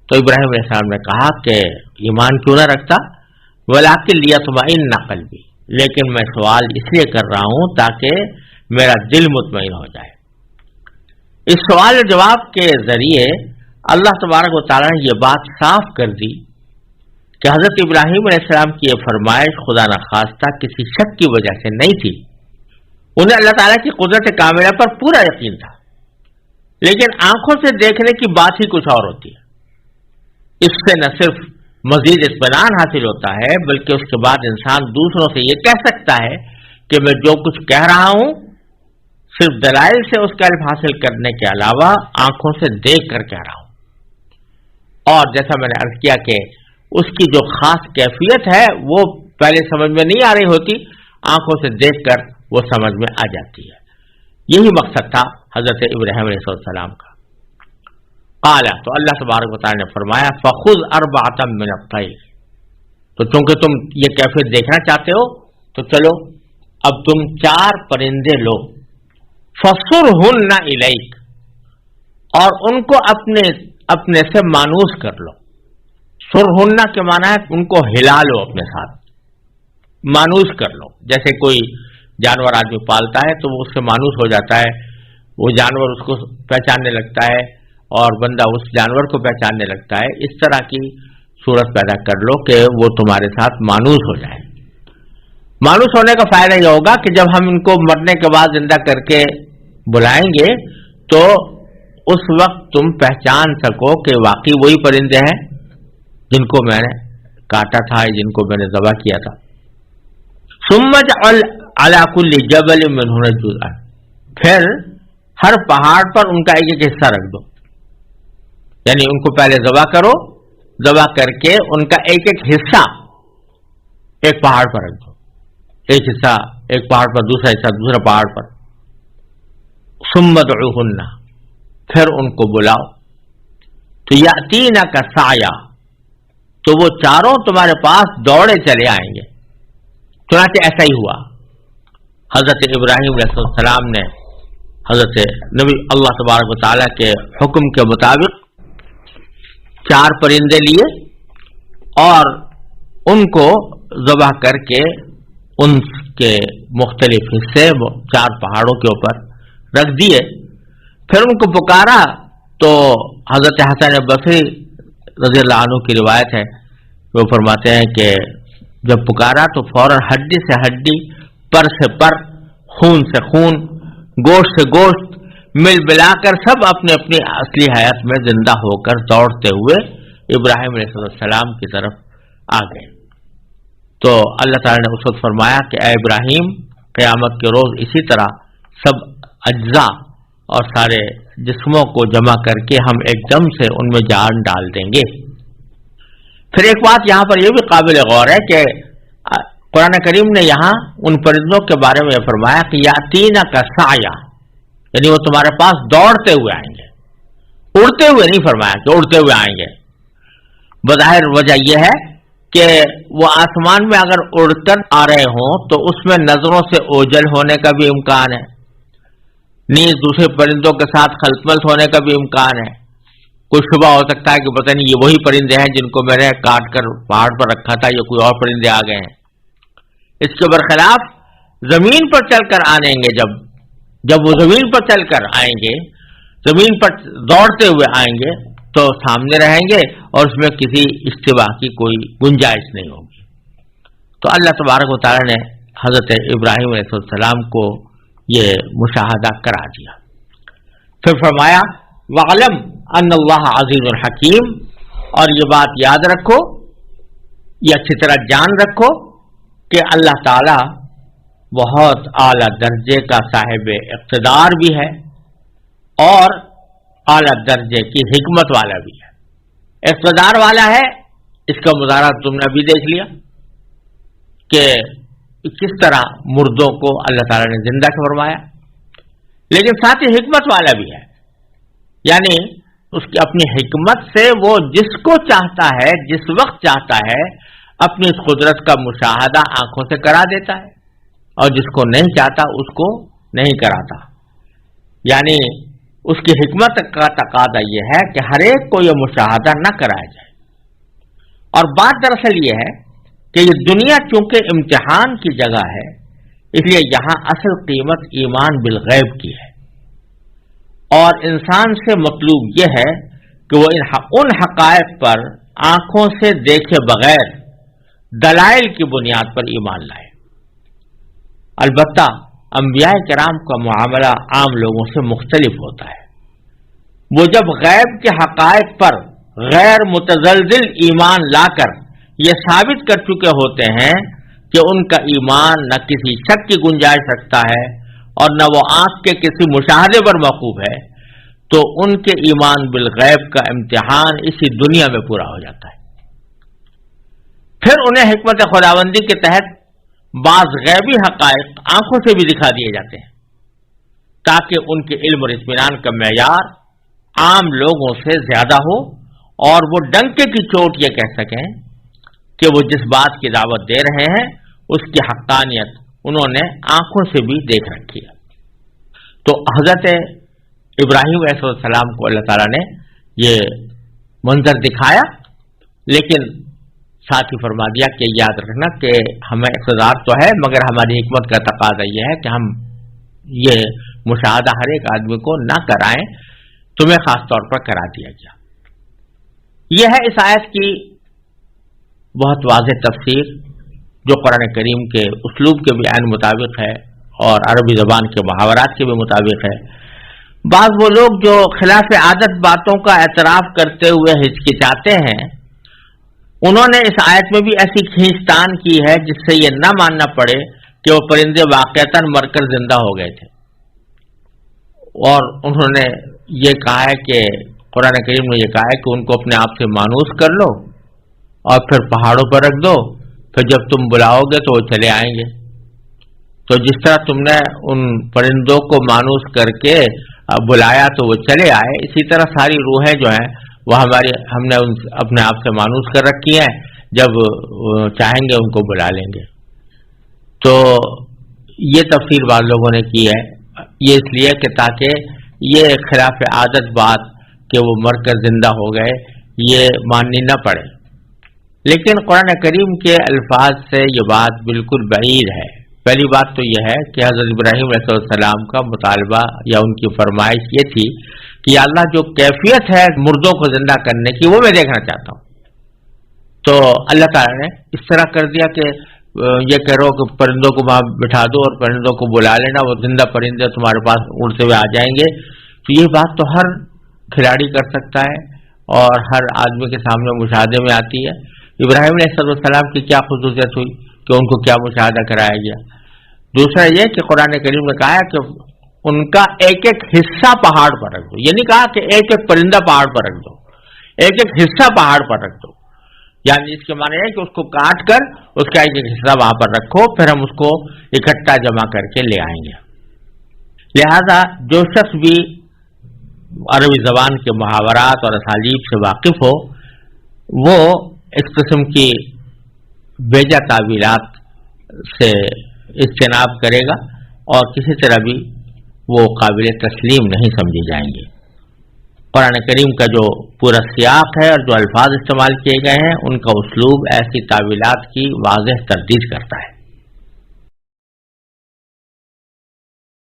تو ابراہیم علیہ السلام نے کہا کہ ایمان کیوں نہ رکھتا، ولکن لیطمئن قلبی، لیکن میں سوال اس لیے کر رہا ہوں تاکہ میرا دل مطمئن ہو جائے۔ اس سوال و جواب کے ذریعے اللہ تبارک و تعالیٰ نے یہ بات صاف کر دی کہ حضرت ابراہیم علیہ السلام کی یہ فرمائش خدا نخواستہ کسی شک کی وجہ سے نہیں تھی، انہیں اللہ تعالیٰ کی قدرت کاملہ پر پورا یقین تھا، لیکن آنکھوں سے دیکھنے کی بات ہی کچھ اور ہوتی ہے۔ اس سے نہ صرف مزید اطمینان حاصل ہوتا ہے بلکہ اس کے بعد انسان دوسروں سے یہ کہہ سکتا ہے کہ میں جو کچھ کہہ رہا ہوں صرف دلائل سے اس کا علم حاصل کرنے کے علاوہ آنکھوں سے دیکھ کر کہہ رہا ہوں۔ اور جیسا میں نے عرض کیا کہ اس کی جو خاص کیفیت ہے وہ پہلے سمجھ میں نہیں آ رہی ہوتی، آنکھوں سے دیکھ کر وہ سمجھ میں آ جاتی ہے۔ یہی مقصد تھا حضرت ابراہیم علیہ السلام کا۔ قال، تو اللہ تبارک و تعالیٰ نے فرمایا فخذ اربعۃ من الطیر، تو چونکہ تم یہ کیفیت دیکھنا چاہتے ہو تو چلو اب تم 4 پرندے لو، فصرہن الیک، اور ان کو اپنے سے مانوس کر لو۔ سرہن کے معنی ہے ان کو ہلا لو، اپنے ساتھ مانوس کر لو۔ جیسے کوئی جانور آدمی پالتا ہے تو وہ اس سے مانوس ہو جاتا ہے، وہ جانور اس کو پہچاننے لگتا ہے اور بندہ اس جانور کو پہچاننے لگتا ہے۔ اس طرح کی صورت پیدا کر لو کہ وہ تمہارے ساتھ مانوس ہو جائے۔ مانوس ہونے کا فائدہ یہ ہوگا کہ جب ہم ان کو مرنے کے بعد زندہ کر کے بلائیں گے تو اس وقت تم پہچان سکو کہ واقعی وہی پرندے ہیں جن کو میں نے کاٹا تھا، جن کو میں نے ذبح کیا تھا۔ ثم اجعل علی کل جبل منہن جزءا، پھر ہر پہاڑ پر ان کا ایک ایک حصہ رکھ دو، یعنی ان کو پہلے ذبح کرو، ذبح کر کے ان کا ایک ایک حصہ ایک پہاڑ پر رکھ دو، ایک حصہ ایک پہاڑ پر، دوسرا حصہ دوسرا پہاڑ پر۔ ثم ادعوہن، پھر ان کو بلاؤ، تو یاتینک سعیا، تو وہ چاروں تمہارے پاس دوڑے چلے آئیں گے۔ چنانچہ ایسا ہی ہوا، حضرت ابراہیم علیہ السلام نے حضرت نبی اللہ تبارک و تعالیٰ کے حکم کے مطابق 4 پرندے لیے اور ان کو ذبح کر کے ان کے مختلف حصے 4 پہاڑوں کے اوپر رکھ دیے۔ پھر ان کو پکارا تو حضرت حسن بصری رضی اللہ عنہ کی روایت ہے، وہ فرماتے ہیں کہ جب پکارا تو فوراً ہڈی سے ہڈی، پر سے پر، خون سے خون، گوشت سے گوشت مل ملا کر سب اپنے اپنی اصلی حیات میں زندہ ہو کر دوڑتے ہوئے ابراہیم علیہ السلام کی طرف آ گئے۔ تو اللہ تعالیٰ نے اس وقت فرمایا کہ اے ابراہیم، قیامت کے روز اسی طرح سب اجزاء اور سارے جسموں کو جمع کر کے ہم ایک دم سے ان میں جان ڈال دیں گے۔ پھر ایک بات یہاں پر یہ بھی قابل غور ہے کہ قرآن کریم نے یہاں ان پرندوں کے بارے میں فرمایا کہ یاتینک سعیا، یعنی وہ تمہارے پاس دوڑتے ہوئے آئیں گے، اڑتے ہوئے نہیں فرمایا کہ اڑتے ہوئے آئیں گے۔ بظاہر وجہ یہ ہے کہ وہ آسمان میں اگر اڑ کر آ رہے ہوں تو اس میں نظروں سے اوجھل ہونے کا بھی امکان ہے، نیز دوسرے پرندوں کے ساتھ خلط ملط ہونے کا بھی امکان ہے۔ کوئی شبہ ہو سکتا ہے کہ پتہ نہیں یہ وہی پرندے ہیں جن کو میں نے کاٹ کر پہاڑ پر رکھا تھا، یا کوئی اور پرندے آ گئے ہیں۔ اس کے برخلاف زمین پر چل کر آنے گے، جب وہ زمین پر چل کر آئیں گے، زمین پر دوڑتے ہوئے آئیں گے تو سامنے رہیں گے اور اس میں کسی اشتباہ کی کوئی گنجائش نہیں ہوگی۔ تو اللہ تبارک و تعالیٰ نے حضرت ابراہیم علیہ السلام کو یہ مشاہدہ کرا دیا۔ پھر فرمایا وَعْلَمْ أَنَّ اللَّهَ عَزِيزٌ حَكِيمٌ، اور یہ بات یاد رکھو، یہ اچھی طرح جان رکھو کہ اللہ تعالی بہت اعلیٰ درجے کا صاحب اقتدار بھی ہے اور اعلیٰ درجے کی حکمت والا بھی ہے۔ اقتدار والا ہے اس کا مظاہرہ تم نے ابھی دیکھ لیا کہ کس طرح مردوں کو اللہ تعالیٰ نے زندہ فرمایا، لیکن ساتھ ہی حکمت والا بھی ہے، یعنی اس کی اپنی حکمت سے وہ جس کو چاہتا ہے جس وقت چاہتا ہے اپنی اس قدرت کا مشاہدہ آنکھوں سے کرا دیتا ہے، اور جس کو نہیں چاہتا اس کو نہیں کراتا۔ یعنی اس کی حکمت کا تقاضا یہ ہے کہ ہر ایک کو یہ مشاہدہ نہ کرایا جائے۔ اور بات دراصل یہ ہے کہ یہ دنیا چونکہ امتحان کی جگہ ہے، اس لیے یہاں اصل قیمت ایمان بالغیب کی ہے، اور انسان سے مطلوب یہ ہے کہ وہ ان حقائق پر آنکھوں سے دیکھے بغیر دلائل کی بنیاد پر ایمان لائے۔ البتہ انبیاء کرام کا معاملہ عام لوگوں سے مختلف ہوتا ہے۔ وہ جب غیب کے حقائق پر غیر متزلزل ایمان لا کر یہ ثابت کر چکے ہوتے ہیں کہ ان کا ایمان نہ کسی شک کی گنجائش رکھتا ہے اور نہ وہ آنکھ کے کسی مشاہدے پر موقوف ہے، تو ان کے ایمان بالغیب کا امتحان اسی دنیا میں پورا ہو جاتا ہے۔ پھر انہیں حکمت خداوندی کے تحت بعض غیبی حقائق آنکھوں سے بھی دکھا دیے جاتے ہیں، تاکہ ان کے علم اور اطمینان کا معیار عام لوگوں سے زیادہ ہو، اور وہ ڈنکے کی چوٹ یہ کہہ سکیں کہ وہ جس بات کی دعوت دے رہے ہیں اس کی حقانیت انہوں نے آنکھوں سے بھی دیکھ رکھی ہے۔ تو حضرت ابراہیم علیہ السلام کو اللہ تعالیٰ نے یہ منظر دکھایا، لیکن ساتھ ہی فرما دیا کہ یاد رکھنا کہ ہمیں اقتدار تو ہے، مگر ہماری حکمت کا تقاضا یہ ہے کہ ہم یہ مشاہدہ ہر ایک آدمی کو نہ کرائیں، تمہیں خاص طور پر کرا دیا گیا۔ یہ ہے اس آیت کی بہت واضح تفسیر، جو قرآن کریم کے اسلوب کے بھی عین مطابق ہے اور عربی زبان کے محاورات کے بھی مطابق ہے۔ بعض وہ لوگ جو خلاف عادت باتوں کا اعتراف کرتے ہوئے ہچکچاتے ہیں، انہوں نے اس آیت میں بھی ایسی کھینچتان کی ہے جس سے یہ نہ ماننا پڑے کہ وہ پرندے واقعتاً مر کر زندہ ہو گئے تھے، اور انہوں نے یہ کہا ہے کہ قرآن کریم نے یہ کہا ہے کہ ان کو اپنے آپ سے مانوس کر لو اور پھر پہاڑوں پر رکھ دو، پھر جب تم بلاؤ گے تو وہ چلے آئیں گے۔ تو جس طرح تم نے ان پرندوں کو مانوس کر کے بلایا تو وہ چلے آئے، اسی طرح ساری روحیں جو ہیں وہ ہم نے اپنے آپ سے مانوس کر رکھی ہیں، جب چاہیں گے ان کو بلا لیں گے۔ تو یہ تفسیر بعض لوگوں نے کی ہے، یہ اس لیے کہ تاکہ یہ خلاف عادت بات کہ وہ مر کر زندہ ہو گئے یہ ماننی نہ پڑے۔ لیکن قرآن کریم کے الفاظ سے یہ بات بالکل بعید ہے۔ پہلی بات تو یہ ہے کہ حضرت ابراہیم علیہ السلام کا مطالبہ یا ان کی فرمائش یہ تھی کہ یا اللہ جو کیفیت ہے مردوں کو زندہ کرنے کی وہ میں دیکھنا چاہتا ہوں۔ تو اللہ تعالیٰ نے اس طرح کر دیا کہ یہ کہہ رہو کہ پرندوں کو وہاں بٹھا دو اور پرندوں کو بلا لینا، وہ زندہ پرندے تمہارے پاس اڑتے ہوئے آ جائیں گے۔ تو یہ بات تو ہر کھلاڑی کر سکتا ہے اور ہر آدمی کے سامنے مشاہدے میں آتی ہے۔ ابراہیم علیہ السلام کی کیا خصوصیت ہوئی کہ ان کو کیا مشاہدہ کرایا گیا؟ دوسرا یہ کہ قرآن کریم نے کہا ہے کہ ان کا ایک ایک حصہ پہاڑ پر رکھ دو، یہ نہیں کہا کہ ایک ایک پرندہ پہاڑ پر رکھ دو، ایک ایک حصہ پہاڑ پر رکھ دو، یعنی اس کے معنی ہے کہ اس کو کاٹ کر اس کا ایک ایک حصہ وہاں پر رکھو، پھر ہم اس کو اکٹھا جمع کر کے لے آئیں گے۔ لہذا جو شخص بھی عربی زبان کے محاورات اور اسالیب سے واقف ہو وہ اس قسم کی بیجا تعبیرات سے اجتناب کرے گا اور کسی طرح بھی وہ قابل تسلیم نہیں سمجھی جائیں گے۔ قرآن کریم کا جو پورا سیاق ہے اور جو الفاظ استعمال کیے گئے ہیں ان کا اسلوب ایسی تعویلات کی واضح تردید کرتا ہے۔